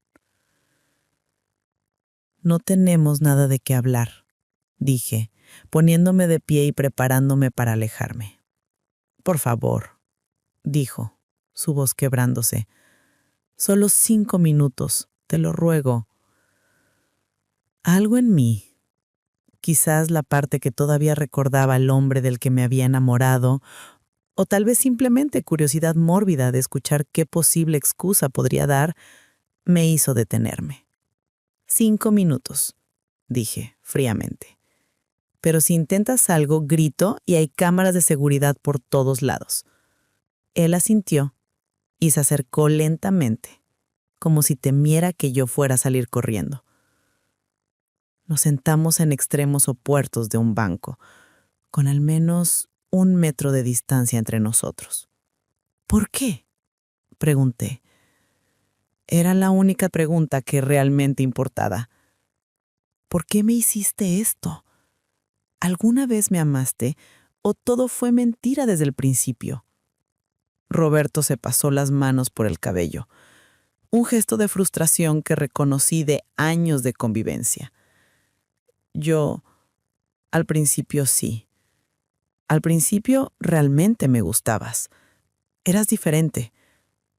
«No tenemos nada de qué hablar», dije, poniéndome de pie y preparándome para alejarme. «Por favor», dijo, su voz quebrándose. «Solo 5 minutos, te lo ruego». Algo en mí, quizás la parte que todavía recordaba al hombre del que me había enamorado, o tal vez simplemente curiosidad mórbida de escuchar qué posible excusa podría dar, me hizo detenerme. 5 minutos, dije fríamente. Pero si intentas algo, grito y hay cámaras de seguridad por todos lados. Él asintió y se acercó lentamente, como si temiera que yo fuera a salir corriendo. Nos sentamos en extremos opuestos de un banco, con al menos 1 metro de distancia entre nosotros. «¿Por qué?», pregunté. Era la única pregunta que realmente importaba. «¿Por qué me hiciste esto? ¿Alguna vez me amaste o todo fue mentira desde el principio?» Roberto se pasó las manos por el cabello, un gesto de frustración que reconocí de años de convivencia. Yo, al principio sí. Al principio realmente me gustabas. Eras diferente,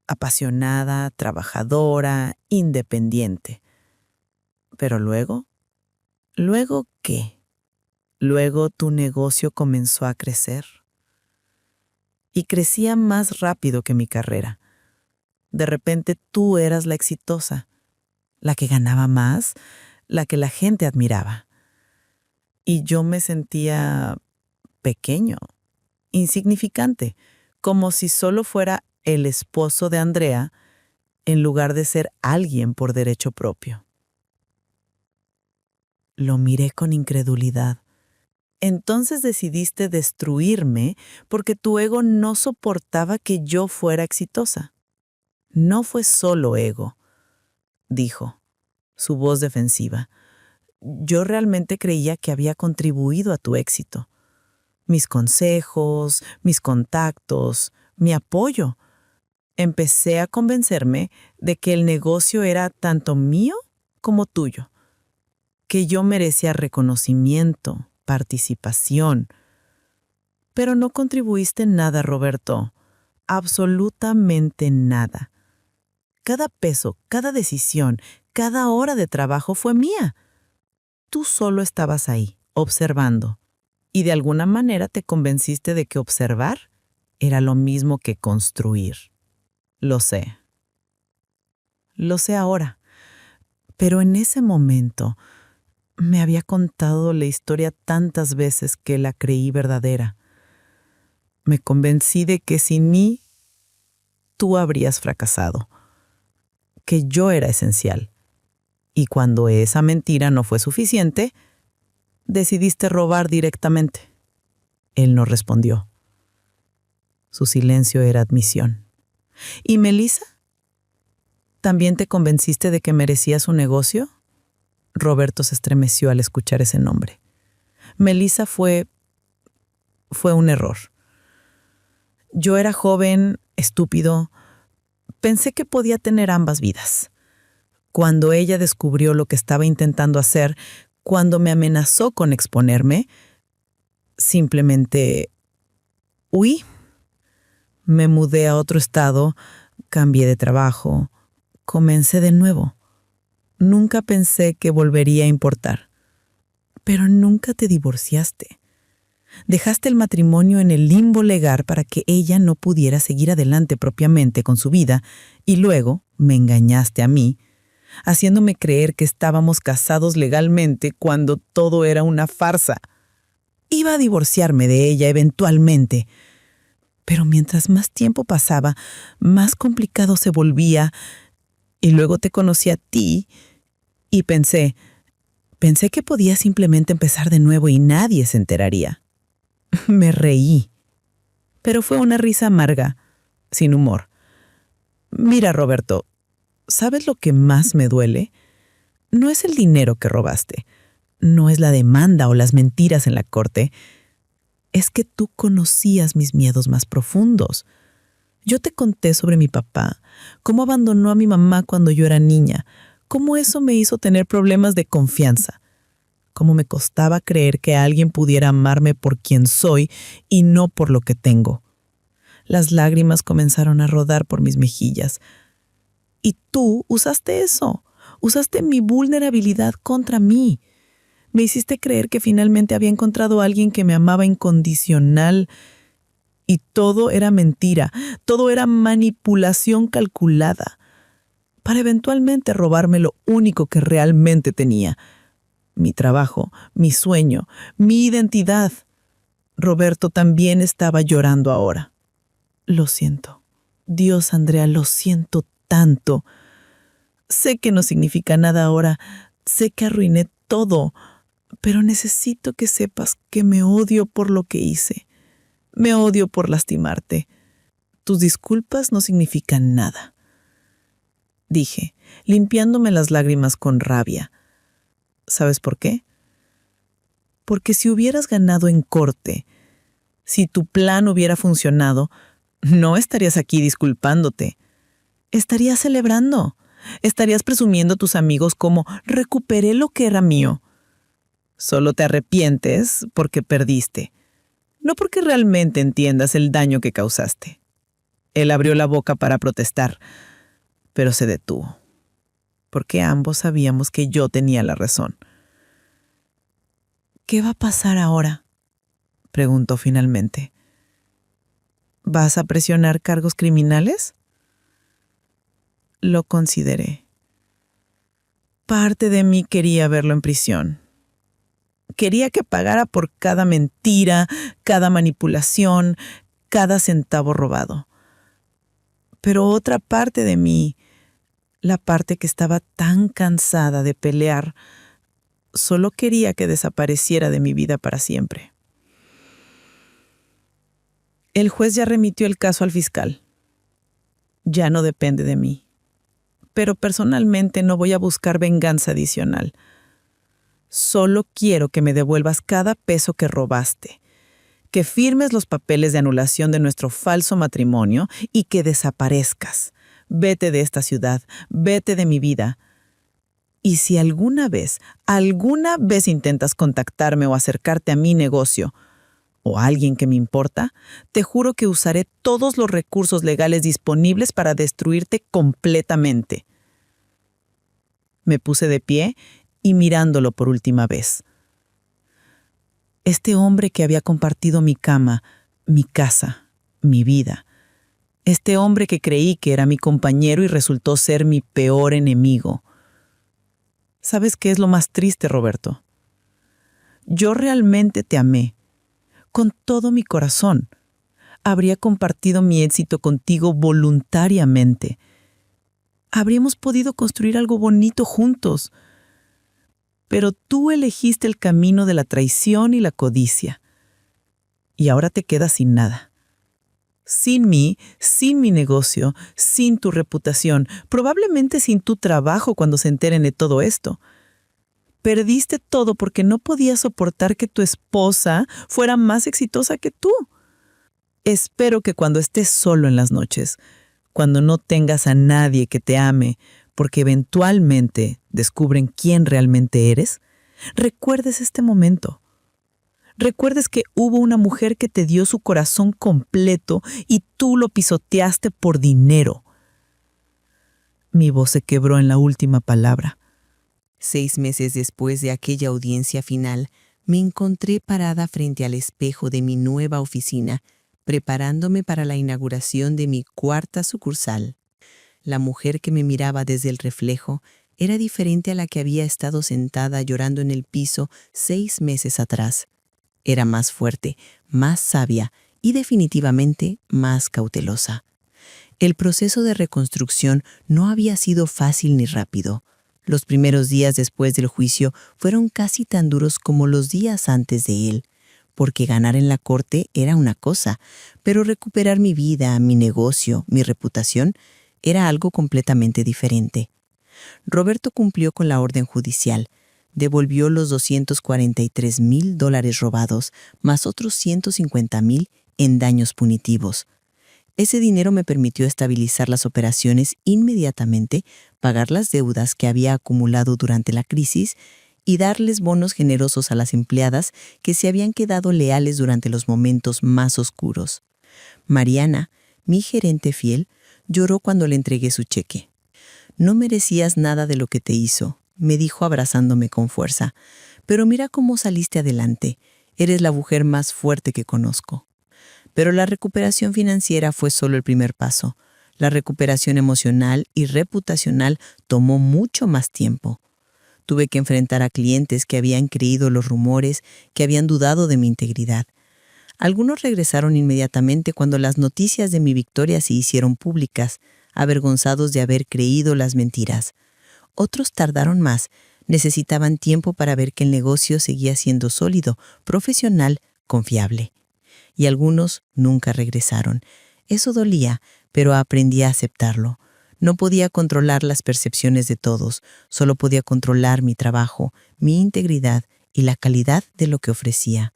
apasionada, trabajadora, independiente. Pero luego, ¿luego qué? Luego tu negocio comenzó a crecer. Y crecía más rápido que mi carrera. De repente tú eras la exitosa, la que ganaba más, la que la gente admiraba. Y yo me sentía pequeño, insignificante, como si solo fuera el esposo de Andrea en lugar de ser alguien por derecho propio. Lo miré con incredulidad. «Entonces decidiste destruirme porque tu ego no soportaba que yo fuera exitosa». «No fue solo ego», dijo, su voz defensiva. «Yo realmente creía que había contribuido a tu éxito. mis consejos, mis contactos, mi apoyo. Empecé a convencerme de que el negocio era tanto mío como tuyo, que yo merecía reconocimiento, participación. Pero no contribuiste en nada, Roberto. Absolutamente nada. Cada peso, cada decisión, cada hora de trabajo fue mía. Tú solo estabas ahí, observando. Y de alguna manera te convenciste de que observar era lo mismo que construir. Lo sé. Lo sé ahora. Pero en ese momento me había contado la historia tantas veces que la creí verdadera. Me convencí de que sin mí tú habrías fracasado, que yo era esencial. Y cuando esa mentira no fue suficiente, decidiste robar directamente. Él no respondió. Su silencio era admisión. ¿Y Melissa? ¿También te convenciste de que merecías un negocio? Roberto se estremeció al escuchar ese nombre. Melissa fue un error. Yo era joven, estúpido. Pensé que podía tener ambas vidas. Cuando ella descubrió lo que estaba intentando hacer, cuando me amenazó con exponerme, simplemente huí. Me mudé a otro estado, cambié de trabajo, comencé de nuevo. Nunca pensé que volvería a importar. Pero nunca te divorciaste. Dejaste el matrimonio en el limbo legal para que ella no pudiera seguir adelante propiamente con su vida y luego me engañaste a mí, haciéndome creer que estábamos casados legalmente cuando todo era una farsa. Iba a divorciarme de ella eventualmente, pero mientras más tiempo pasaba, más complicado se volvía, y luego te conocí a ti y pensé que podía simplemente empezar de nuevo y nadie se enteraría. Me reí, pero fue una risa amarga, sin humor. Mira, Roberto, ¿sabes lo que más me duele? No es el dinero que robaste, no es la demanda o las mentiras en la corte. Es que tú conocías mis miedos más profundos. Yo te conté sobre mi papá, cómo abandonó a mi mamá cuando yo era niña, cómo eso me hizo tener problemas de confianza, cómo me costaba creer que alguien pudiera amarme por quien soy y no por lo que tengo. Las lágrimas comenzaron a rodar por mis mejillas. Y tú usaste eso, usaste mi vulnerabilidad contra mí. Me hiciste creer que finalmente había encontrado a alguien que me amaba incondicional. Y todo era mentira, todo era manipulación calculada, para eventualmente robarme lo único que realmente tenía: mi trabajo, mi sueño, mi identidad. Roberto también estaba llorando ahora. Lo siento. Dios, Andrea, lo siento tanto. Sé que no significa nada ahora, sé que arruiné todo, pero necesito que sepas que me odio por lo que hice. Me odio por lastimarte. Tus disculpas no significan nada. Dije, limpiándome las lágrimas con rabia. ¿Sabes por qué? Porque si hubieras ganado en corte, si tu plan hubiera funcionado, no estarías aquí disculpándote. Estarías celebrando. Estarías presumiendo a tus amigos como recuperé lo que era mío. Solo te arrepientes porque perdiste. No porque realmente entiendas el daño que causaste. Él abrió la boca para protestar, pero se detuvo, porque ambos sabíamos que yo tenía la razón. ¿Qué va a pasar ahora?, preguntó finalmente. ¿Vas a presionar cargos criminales? Lo consideré. Parte de mí quería verlo en prisión. Quería que pagara por cada mentira, cada manipulación, cada centavo robado. Pero otra parte de mí, la parte que estaba tan cansada de pelear, solo quería que desapareciera de mi vida para siempre. El juez ya remitió el caso al fiscal. Ya no depende de mí. Pero personalmente no voy a buscar venganza adicional. Solo quiero que me devuelvas cada peso que robaste, que firmes los papeles de anulación de nuestro falso matrimonio y que desaparezcas. Vete de esta ciudad, vete de mi vida. Y si alguna vez intentas contactarme o acercarte a mi negocio o a alguien que me importa, te juro que usaré todos los recursos legales disponibles para destruirte completamente. Me puse de pie y mirándolo por última vez. Este hombre que había compartido mi cama, mi casa, mi vida. Este hombre que creí que era mi compañero y resultó ser mi peor enemigo. ¿Sabes qué es lo más triste, Roberto? Yo realmente te amé, con todo mi corazón. Habría compartido mi éxito contigo voluntariamente. Habríamos podido construir algo bonito juntos. Pero tú elegiste el camino de la traición y la codicia. Y ahora te quedas sin nada. Sin mí, sin mi negocio, sin tu reputación, probablemente sin tu trabajo cuando se enteren de todo esto. Perdiste todo porque no podías soportar que tu esposa fuera más exitosa que tú. Espero que cuando estés solo en las noches, cuando no tengas a nadie que te ame, porque eventualmente descubren quién realmente eres, recuerdes este momento. Recuerdes que hubo una mujer que te dio su corazón completo y tú lo pisoteaste por dinero. Mi voz se quebró en la última palabra. 6 meses después de aquella audiencia final, me encontré parada frente al espejo de mi nueva oficina, preparándome para la inauguración de mi 4ª sucursal. La mujer que me miraba desde el reflejo era diferente a la que había estado sentada llorando en el piso 6 meses atrás. Era más fuerte, más sabia y definitivamente más cautelosa. El proceso de reconstrucción no había sido fácil ni rápido. Los primeros días después del juicio fueron casi tan duros como los días antes de él, porque ganar en la corte era una cosa, pero recuperar mi vida, mi negocio, mi reputación, era algo completamente diferente. Roberto cumplió con la orden judicial, devolvió los $243,000 robados, más otros $150,000 en daños punitivos. Ese dinero me permitió estabilizar las operaciones inmediatamente, pagar las deudas que había acumulado durante la crisis y darles bonos generosos a las empleadas que se habían quedado leales durante los momentos más oscuros. Mariana, mi gerente fiel, lloró cuando le entregué su cheque. «No merecías nada de lo que te hizo», me dijo abrazándome con fuerza. «Pero mira cómo saliste adelante. Eres la mujer más fuerte que conozco». Pero la recuperación financiera fue solo el primer paso. La recuperación emocional y reputacional tomó mucho más tiempo. Tuve que enfrentar a clientes que habían creído los rumores, que habían dudado de mi integridad. Algunos regresaron inmediatamente cuando las noticias de mi victoria se hicieron públicas, avergonzados de haber creído las mentiras. Otros tardaron más, necesitaban tiempo para ver que el negocio seguía siendo sólido, profesional, confiable. Y algunos nunca regresaron. Eso dolía, pero aprendí a aceptarlo. No podía controlar las percepciones de todos, solo podía controlar mi trabajo, mi integridad y la calidad de lo que ofrecía.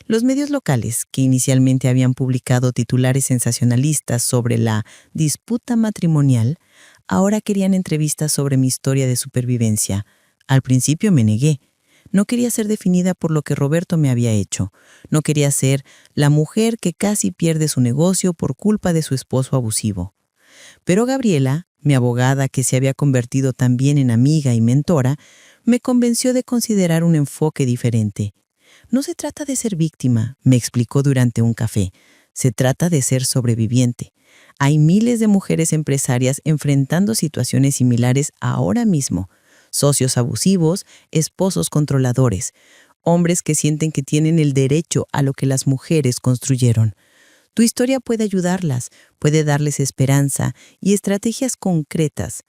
Los medios locales, que inicialmente habían publicado titulares sensacionalistas sobre la disputa matrimonial, ahora querían entrevistas sobre mi historia de supervivencia. Al principio me negué. No quería ser definida por lo que Roberto me había hecho. No quería ser la mujer que casi pierde su negocio por culpa de su esposo abusivo. Pero Gabriela, mi abogada que se había convertido también en amiga y mentora, me convenció de considerar un enfoque diferente. No se trata de ser víctima, me explicó durante un café. Se trata de ser sobreviviente. Hay miles de mujeres empresarias enfrentando situaciones similares ahora mismo. Socios abusivos, esposos controladores, hombres que sienten que tienen el derecho a lo que las mujeres construyeron. Tu historia puede ayudarlas, puede darles esperanza y estrategias concretas.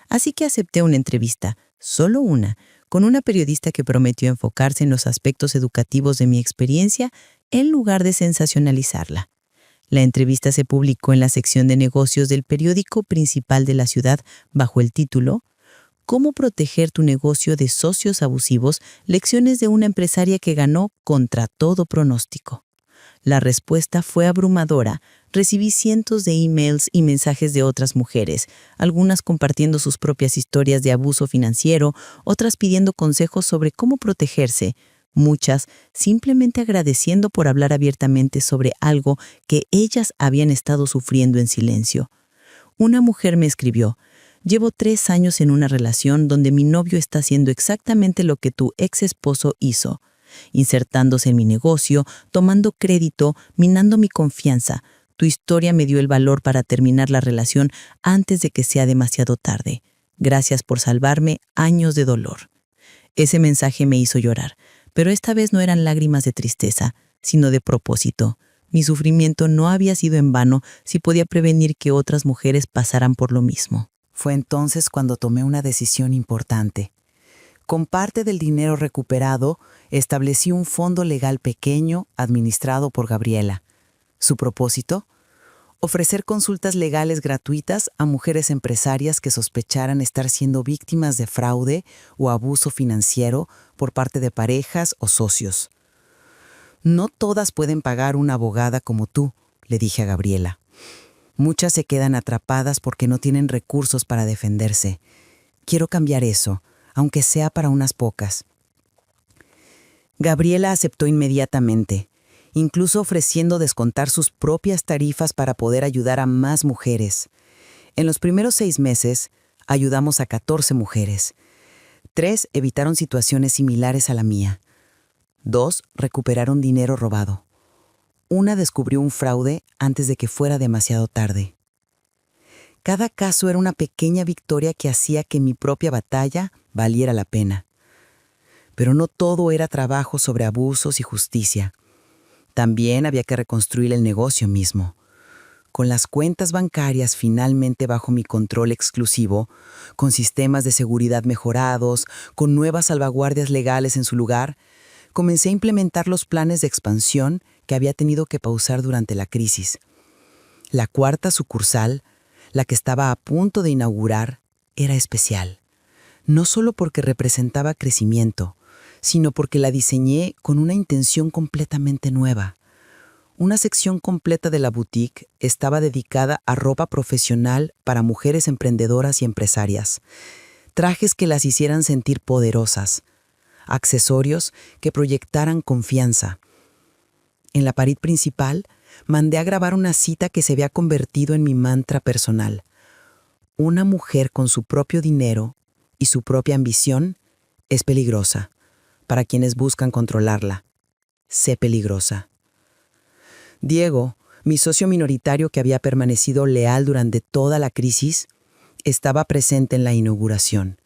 Así que acepté una entrevista, solo una, con una periodista que prometió enfocarse en los aspectos educativos de mi experiencia en lugar de sensacionalizarla. La entrevista se publicó en la sección de negocios del periódico principal de la ciudad bajo el título «Cómo proteger tu negocio de socios abusivos, lecciones de una empresaria que ganó contra todo pronóstico». La respuesta fue abrumadora. Recibí cientos de emails y mensajes de otras mujeres, algunas compartiendo sus propias historias de abuso financiero, otras pidiendo consejos sobre cómo protegerse, muchas simplemente agradeciendo por hablar abiertamente sobre algo que ellas habían estado sufriendo en silencio. Una mujer me escribió: «Llevo 3 años en una relación donde mi novio está haciendo exactamente lo que tu ex esposo hizo, insertándose en mi negocio, tomando crédito, minando mi confianza. Tu historia me dio el valor para terminar la relación antes de que sea demasiado tarde. Gracias por salvarme años de dolor». Ese mensaje me hizo llorar, pero esta vez no eran lágrimas de tristeza, sino de propósito. Mi sufrimiento no había sido en vano si podía prevenir que otras mujeres pasaran por lo mismo. Fue entonces cuando tomé una decisión importante. Con parte del dinero recuperado, establecí un fondo legal pequeño administrado por Gabriela. Su propósito: ofrecer consultas legales gratuitas a mujeres empresarias que sospecharan estar siendo víctimas de fraude o abuso financiero por parte de parejas o socios. «No todas pueden pagar una abogada como tú», le dije a Gabriela. «Muchas se quedan atrapadas porque no tienen recursos para defenderse. Quiero cambiar eso, aunque sea para unas pocas». Gabriela aceptó inmediatamente, incluso ofreciendo descontar sus propias tarifas para poder ayudar a más mujeres. En los primeros 6 meses, ayudamos a 14 mujeres. 3 evitaron situaciones similares a la mía. 2 recuperaron dinero robado. 1 descubrió un fraude antes de que fuera demasiado tarde. Cada caso era una pequeña victoria que hacía que mi propia batalla valiera la pena. Pero no todo era trabajo sobre abusos y justicia. También había que reconstruir el negocio mismo. Con las cuentas bancarias finalmente bajo mi control exclusivo, con sistemas de seguridad mejorados, con nuevas salvaguardias legales en su lugar, comencé a implementar los planes de expansión que había tenido que pausar durante la crisis. La 4ª sucursal, la que estaba a punto de inaugurar, era especial. No solo porque representaba crecimiento, sino porque la diseñé con una intención completamente nueva. Una sección completa de la boutique estaba dedicada a ropa profesional para mujeres emprendedoras y empresarias, trajes que las hicieran sentir poderosas, accesorios que proyectaran confianza. En la pared principal, mandé a grabar una cita que se había convertido en mi mantra personal. Una mujer con su propio dinero y su propia ambición es peligrosa. Para quienes buscan controlarla, sé peligrosa. Diego, mi socio minoritario que había permanecido leal durante toda la crisis, estaba presente en la inauguración.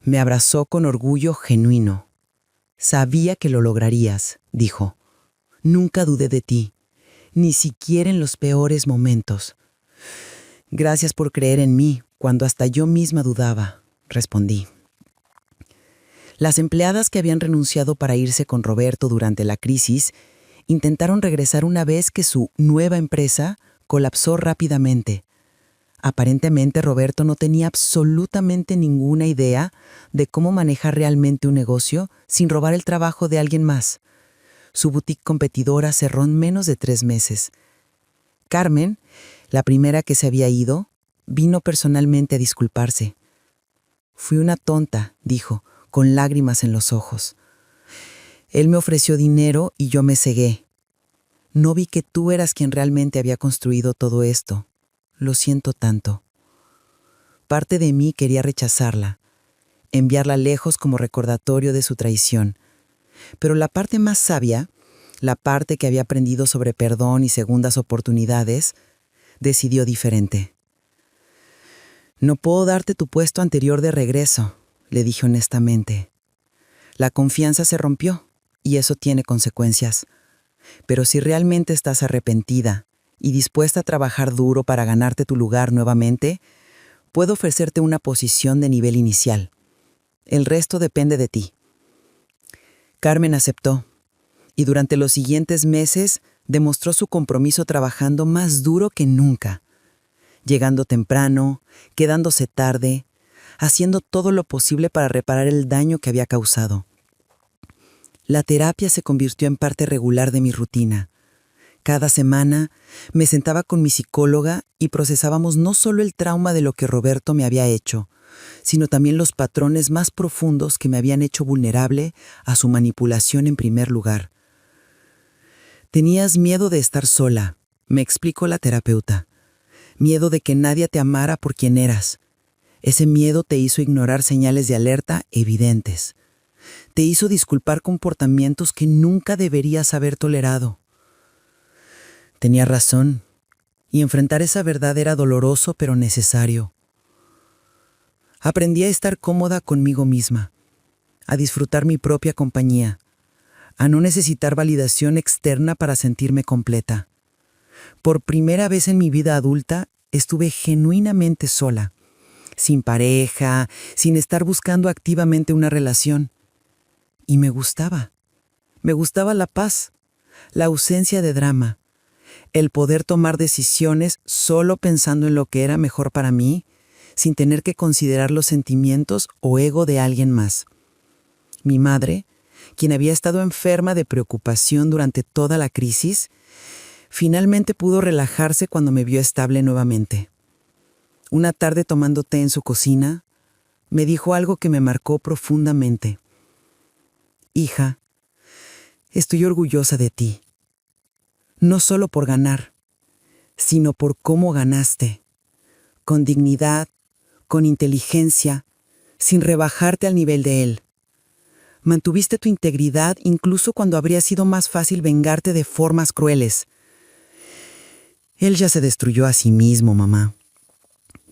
Me abrazó con orgullo genuino. «Sabía que lo lograrías», dijo. «Nunca dudé de ti, ni siquiera en los peores momentos». «Gracias por creer en mí cuando hasta yo misma dudaba», respondí. Las empleadas que habían renunciado para irse con Roberto durante la crisis intentaron regresar una vez que su nueva empresa colapsó rápidamente. Aparentemente Roberto no tenía absolutamente ninguna idea de cómo manejar realmente un negocio sin robar el trabajo de alguien más. Su boutique competidora cerró en menos de 3 meses. Carmen, la primera que se había ido, vino personalmente a disculparse. «Fui una tonta», dijo, con lágrimas en los ojos. «Él me ofreció dinero y yo me cegué. No vi que tú eras quien realmente había construido todo esto. Lo siento tanto». Parte de mí quería rechazarla, enviarla lejos como recordatorio de su traición. Pero la parte más sabia, la parte que había aprendido sobre perdón y segundas oportunidades, decidió diferente. «No puedo darte tu puesto anterior de regreso», le dije honestamente. «La confianza se rompió y eso tiene consecuencias. Pero si realmente estás arrepentida y dispuesta a trabajar duro para ganarte tu lugar nuevamente, puedo ofrecerte una posición de nivel inicial. El resto depende de ti». Carmen aceptó, y durante los siguientes meses demostró su compromiso trabajando más duro que nunca, llegando temprano, quedándose tarde, haciendo todo lo posible para reparar el daño que había causado. La terapia se convirtió en parte regular de mi rutina. Cada semana me sentaba con mi psicóloga y procesábamos no solo el trauma de lo que Roberto me había hecho, sino también los patrones más profundos que me habían hecho vulnerable a su manipulación en primer lugar. Tenías miedo de estar sola, me explicó la terapeuta. Miedo de que nadie te amara por quien eras. Ese miedo te hizo ignorar señales de alerta evidentes. Te hizo disculpar comportamientos que nunca deberías haber tolerado. Tenía razón, y enfrentar esa verdad era doloroso pero necesario. Aprendí a estar cómoda conmigo misma, a disfrutar mi propia compañía, a no necesitar validación externa para sentirme completa. Por primera vez en mi vida adulta, estuve genuinamente sola, sin pareja, sin estar buscando activamente una relación. Y me gustaba. Me gustaba la paz, la ausencia de drama, el poder tomar decisiones solo pensando en lo que era mejor para mí, sin tener que considerar los sentimientos o ego de alguien más. Mi madre, quien había estado enferma de preocupación durante toda la crisis, finalmente pudo relajarse cuando me vio estable nuevamente. Una tarde tomando té en su cocina, me dijo algo que me marcó profundamente. Hija, estoy orgullosa de ti. No solo por ganar, sino por cómo ganaste. Con dignidad, con inteligencia, sin rebajarte al nivel de él. Mantuviste tu integridad incluso cuando habría sido más fácil vengarte de formas crueles. Él ya se destruyó a sí mismo, mamá.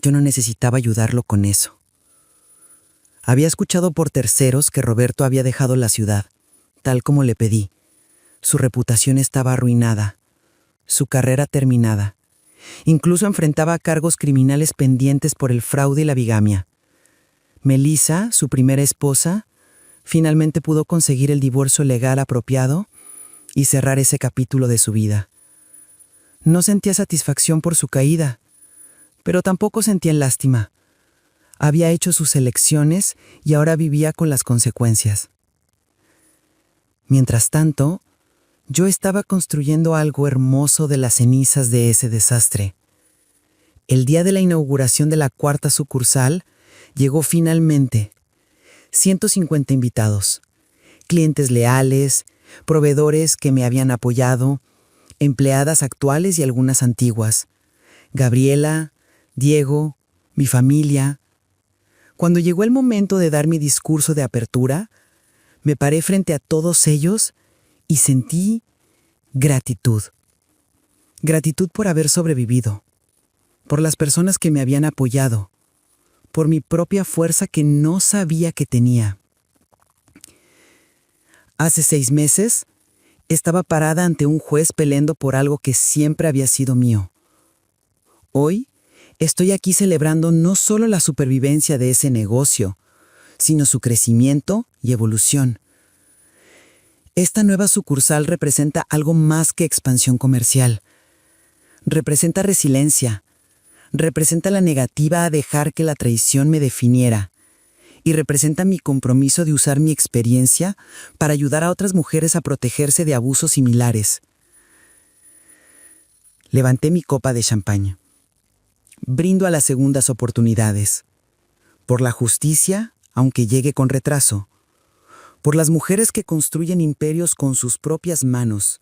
Yo no necesitaba ayudarlo con eso. Había escuchado por terceros que Roberto había dejado la ciudad, tal como le pedí. Su reputación estaba arruinada, su carrera terminada. Incluso enfrentaba cargos criminales pendientes por el fraude y la bigamia. Melissa, su primera esposa, finalmente pudo conseguir el divorcio legal apropiado y cerrar ese capítulo de su vida. No sentía satisfacción por su caída, pero tampoco sentía lástima. Había hecho sus elecciones y ahora vivía con las consecuencias. Mientras tanto, yo estaba construyendo algo hermoso de las cenizas de ese desastre. El día de la inauguración de la 4ª sucursal llegó finalmente. 150 invitados, clientes leales, proveedores que me habían apoyado, empleadas actuales y algunas antiguas, Gabriela, Diego, mi familia. Cuando llegó el momento de dar mi discurso de apertura, me paré frente a todos ellos y sentí gratitud. Gratitud por haber sobrevivido, por las personas que me habían apoyado, por mi propia fuerza que no sabía que tenía. Hace 6 meses, estaba parada ante un juez peleando por algo que siempre había sido mío. Hoy, estoy aquí celebrando no solo la supervivencia de ese negocio, sino su crecimiento y evolución. Esta nueva sucursal representa algo más que expansión comercial. Representa resiliencia, representa la negativa a dejar que la traición me definiera y representa mi compromiso de usar mi experiencia para ayudar a otras mujeres a protegerse de abusos similares. Levanté mi copa de champaña. Brindo a las segundas oportunidades. Por la justicia, aunque llegue con retraso. Por las mujeres que construyen imperios con sus propias manos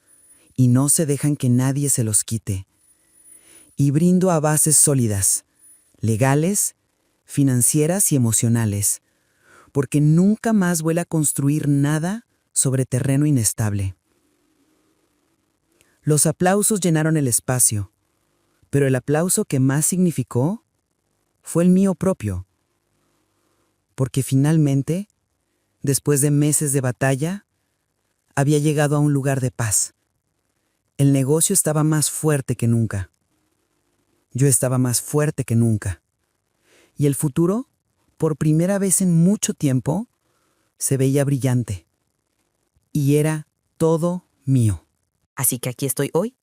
y no se dejan que nadie se los quite. Y brindo a bases sólidas, legales, financieras y emocionales, porque nunca más vuelva a construir nada sobre terreno inestable. Los aplausos llenaron el espacio, pero el aplauso que más significó fue el mío propio, porque finalmente, después de meses de batalla, había llegado a un lugar de paz. El negocio estaba más fuerte que nunca. Yo estaba más fuerte que nunca. Y el futuro, por primera vez en mucho tiempo, se veía brillante. Y era todo mío. Así que aquí estoy hoy,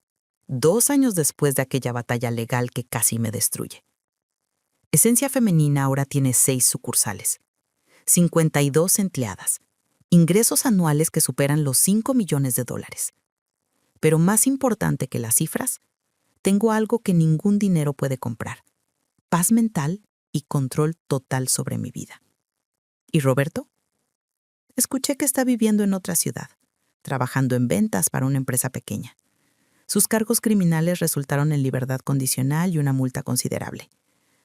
2 años después de aquella batalla legal que casi me destruye. Esencia Femenina ahora tiene 6 sucursales, 52 empleadas, ingresos anuales que superan los $5 millones. Pero más importante que las cifras, tengo algo que ningún dinero puede comprar: paz mental y control total sobre mi vida. ¿Y Roberto? Escuché que está viviendo en otra ciudad, trabajando en ventas para una empresa pequeña. Sus cargos criminales resultaron en libertad condicional y una multa considerable.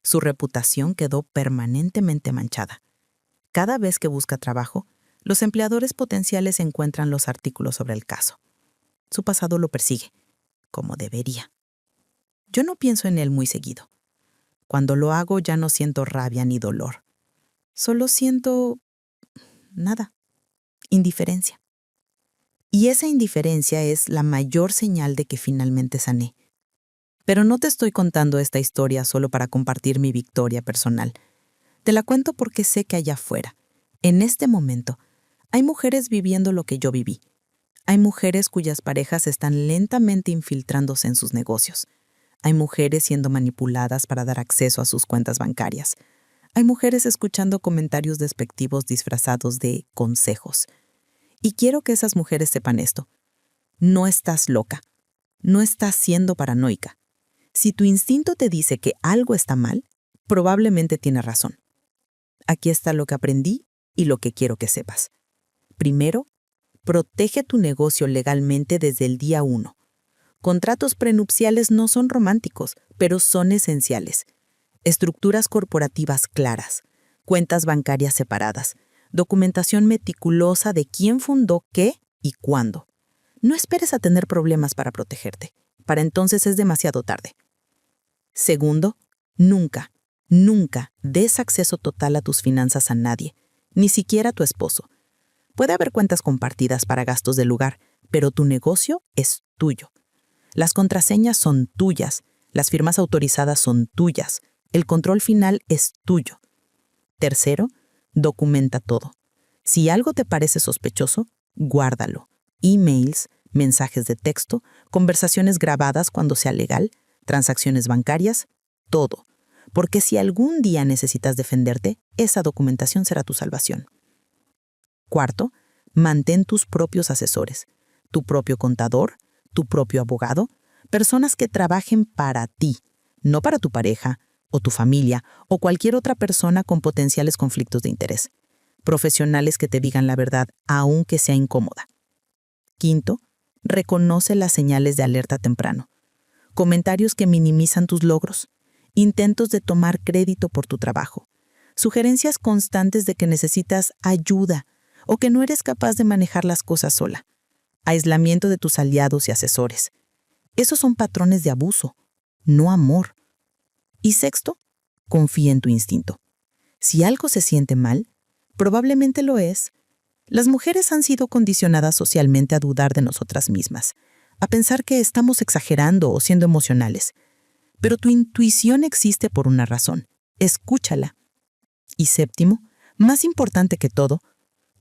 Su reputación quedó permanentemente manchada. Cada vez que busca trabajo, los empleadores potenciales encuentran los artículos sobre el caso. Su pasado lo persigue, como debería. Yo no pienso en él muy seguido. Cuando lo hago ya no siento rabia ni dolor. Solo siento nada, indiferencia. Y esa indiferencia es la mayor señal de que finalmente sané. Pero no te estoy contando esta historia solo para compartir mi victoria personal. Te la cuento porque sé que allá afuera, en este momento, hay mujeres viviendo lo que yo viví. Hay mujeres cuyas parejas están lentamente infiltrándose en sus negocios. Hay mujeres siendo manipuladas para dar acceso a sus cuentas bancarias. Hay mujeres escuchando comentarios despectivos disfrazados de consejos. Y quiero que esas mujeres sepan esto. No estás loca. No estás siendo paranoica. Si tu instinto te dice que algo está mal, probablemente tiene razón. Aquí está lo que aprendí y lo que quiero que sepas. Primero, protege tu negocio legalmente desde el día 1. Contratos prenupciales no son románticos, pero son esenciales. Estructuras corporativas claras, cuentas bancarias separadas, documentación meticulosa de quién fundó qué y cuándo. No esperes a tener problemas para protegerte. Para entonces es demasiado tarde. Segundo, nunca des acceso total a tus finanzas a nadie, ni siquiera a tu esposo. Puede haber cuentas compartidas para gastos del lugar, pero tu negocio es tuyo. Las contraseñas son tuyas, las firmas autorizadas son tuyas, el control final es tuyo. Tercero, documenta todo. Si algo te parece sospechoso, guárdalo. Emails, mensajes de texto, conversaciones grabadas cuando sea legal, transacciones bancarias, todo. Porque si algún día necesitas defenderte, esa documentación será tu salvación. Cuarto, mantén tus propios asesores, tu propio contador, tu propio abogado, personas que trabajen para ti, no para tu pareja o tu familia o cualquier otra persona con potenciales conflictos de interés. Profesionales que te digan la verdad, aunque sea incómoda. Quinto, reconoce las señales de alerta temprano. Comentarios que minimizan tus logros, intentos de tomar crédito por tu trabajo, sugerencias constantes de que necesitas ayuda o que no eres capaz de manejar las cosas sola, aislamiento de tus aliados y asesores. Esos son patrones de abuso, no amor. Y sexto, confía en tu instinto. Si algo se siente mal, probablemente lo es. Las mujeres han sido condicionadas socialmente a dudar de nosotras mismas, a pensar que estamos exagerando o siendo emocionales. Pero tu intuición existe por una razón. Escúchala. Y séptimo, más importante que todo,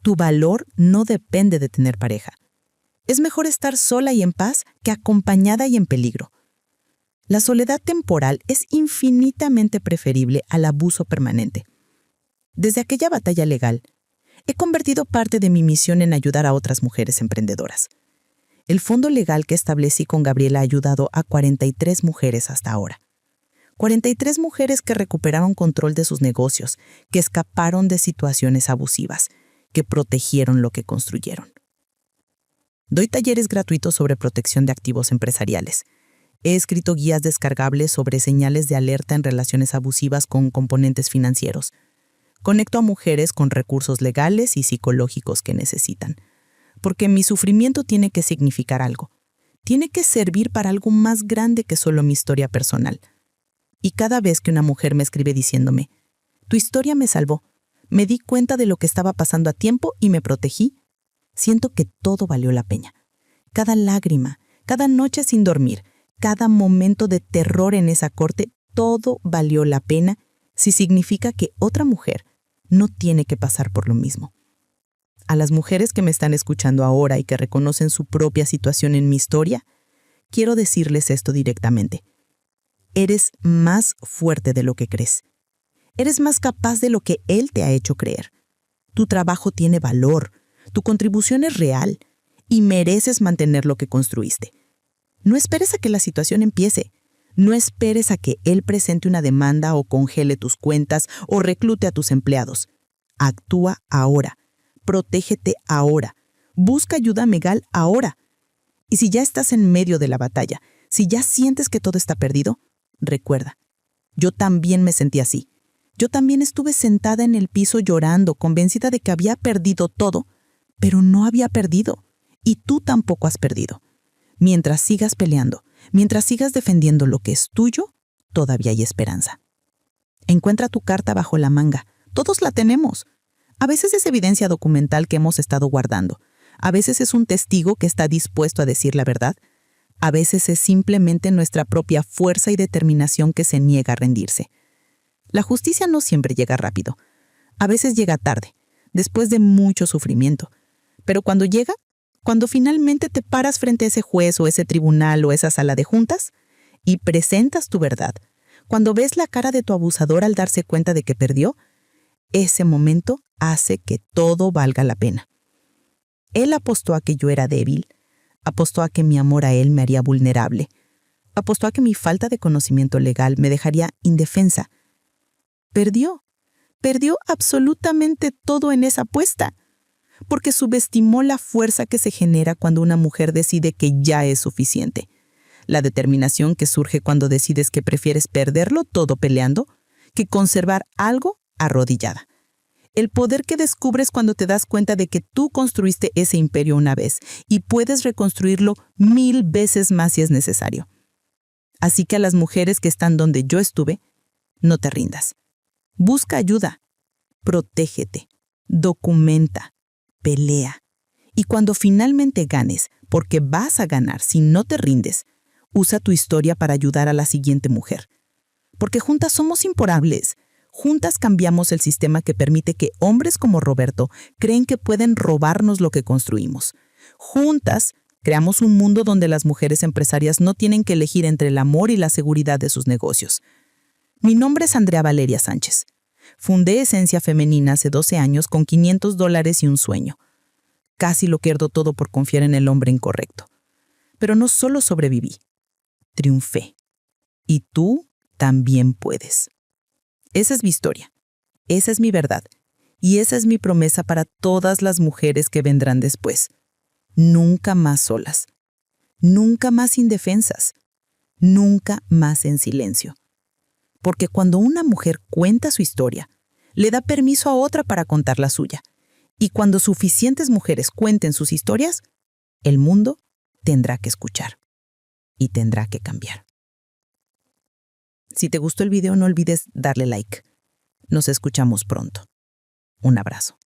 tu valor no depende de tener pareja. Es mejor estar sola y en paz que acompañada y en peligro. La soledad temporal es infinitamente preferible al abuso permanente. Desde aquella batalla legal, he convertido parte de mi misión en ayudar a otras mujeres emprendedoras. El fondo legal que establecí con Gabriela ha ayudado a 43 mujeres hasta ahora. 43 mujeres que recuperaron control de sus negocios, que escaparon de situaciones abusivas, que protegieron lo que construyeron. Doy talleres gratuitos sobre protección de activos empresariales. He escrito guías descargables sobre señales de alerta en relaciones abusivas con componentes financieros. Conecto a mujeres con recursos legales y psicológicos que necesitan. Porque mi sufrimiento tiene que significar algo. Tiene que servir para algo más grande que solo mi historia personal. Y cada vez que una mujer me escribe diciéndome, tu historia me salvó, me di cuenta de lo que estaba pasando a tiempo y me protegí, siento que todo valió la pena. Cada lágrima, cada noche sin dormir, cada momento de terror en esa corte, todo valió la pena si significa que otra mujer no tiene que pasar por lo mismo. A las mujeres que me están escuchando ahora y que reconocen su propia situación en mi historia, quiero decirles esto directamente. Eres más fuerte de lo que crees. Eres más capaz de lo que él te ha hecho creer. Tu trabajo tiene valor, tu contribución es real y mereces mantener lo que construiste. No esperes a que la situación empiece. No esperes a que él presente una demanda o congele tus cuentas o reclute a tus empleados. Actúa ahora. Protégete ahora. Busca ayuda legal ahora. Y si ya estás en medio de la batalla, si ya sientes que todo está perdido, recuerda, yo también me sentí así. Yo también estuve sentada en el piso llorando, convencida de que había perdido todo, pero no había perdido. Y tú tampoco has perdido. Mientras sigas peleando, mientras sigas defendiendo lo que es tuyo, todavía hay esperanza. Encuentra tu carta bajo la manga. Todos la tenemos. A veces es evidencia documental que hemos estado guardando. A veces es un testigo que está dispuesto a decir la verdad. A veces es simplemente nuestra propia fuerza y determinación que se niega a rendirse. La justicia no siempre llega rápido. A veces llega tarde, después de mucho sufrimiento. Pero cuando llega, cuando finalmente te paras frente a ese juez o ese tribunal o esa sala de juntas y presentas tu verdad, cuando ves la cara de tu abusador al darse cuenta de que perdió, ese momento hace que todo valga la pena. Él apostó a que yo era débil, apostó a que mi amor a él me haría vulnerable, apostó a que mi falta de conocimiento legal me dejaría indefensa. Perdió absolutamente todo en esa apuesta, porque subestimó la fuerza que se genera cuando una mujer decide que ya es suficiente, la determinación que surge cuando decides que prefieres perderlo todo peleando que conservar algo arrodillada. El poder que descubres cuando te das cuenta de que tú construiste ese imperio una vez y puedes reconstruirlo 1000 veces más si es necesario. Así que a las mujeres que están donde yo estuve, no te rindas. Busca ayuda, protégete, documenta, pelea. Y cuando finalmente ganes, porque vas a ganar si no te rindes, usa tu historia para ayudar a la siguiente mujer. Porque juntas somos imparables. Juntas cambiamos el sistema que permite que hombres como Roberto creen que pueden robarnos lo que construimos. Juntas creamos un mundo donde las mujeres empresarias no tienen que elegir entre el amor y la seguridad de sus negocios. Mi nombre es Andrea Valeria Sánchez. Fundé Esencia Femenina hace 12 años con $500 y un sueño. Casi lo pierdo todo por confiar en el hombre incorrecto. Pero no solo sobreviví, triunfé. Y tú también puedes. Esa es mi historia, esa es mi verdad, y esa es mi promesa para todas las mujeres que vendrán después. Nunca más solas, nunca más indefensas, nunca más en silencio. Porque cuando una mujer cuenta su historia, le da permiso a otra para contar la suya. Y cuando suficientes mujeres cuenten sus historias, el mundo tendrá que escuchar y tendrá que cambiar. Si te gustó el video, no olvides darle like. Nos escuchamos pronto. Un abrazo.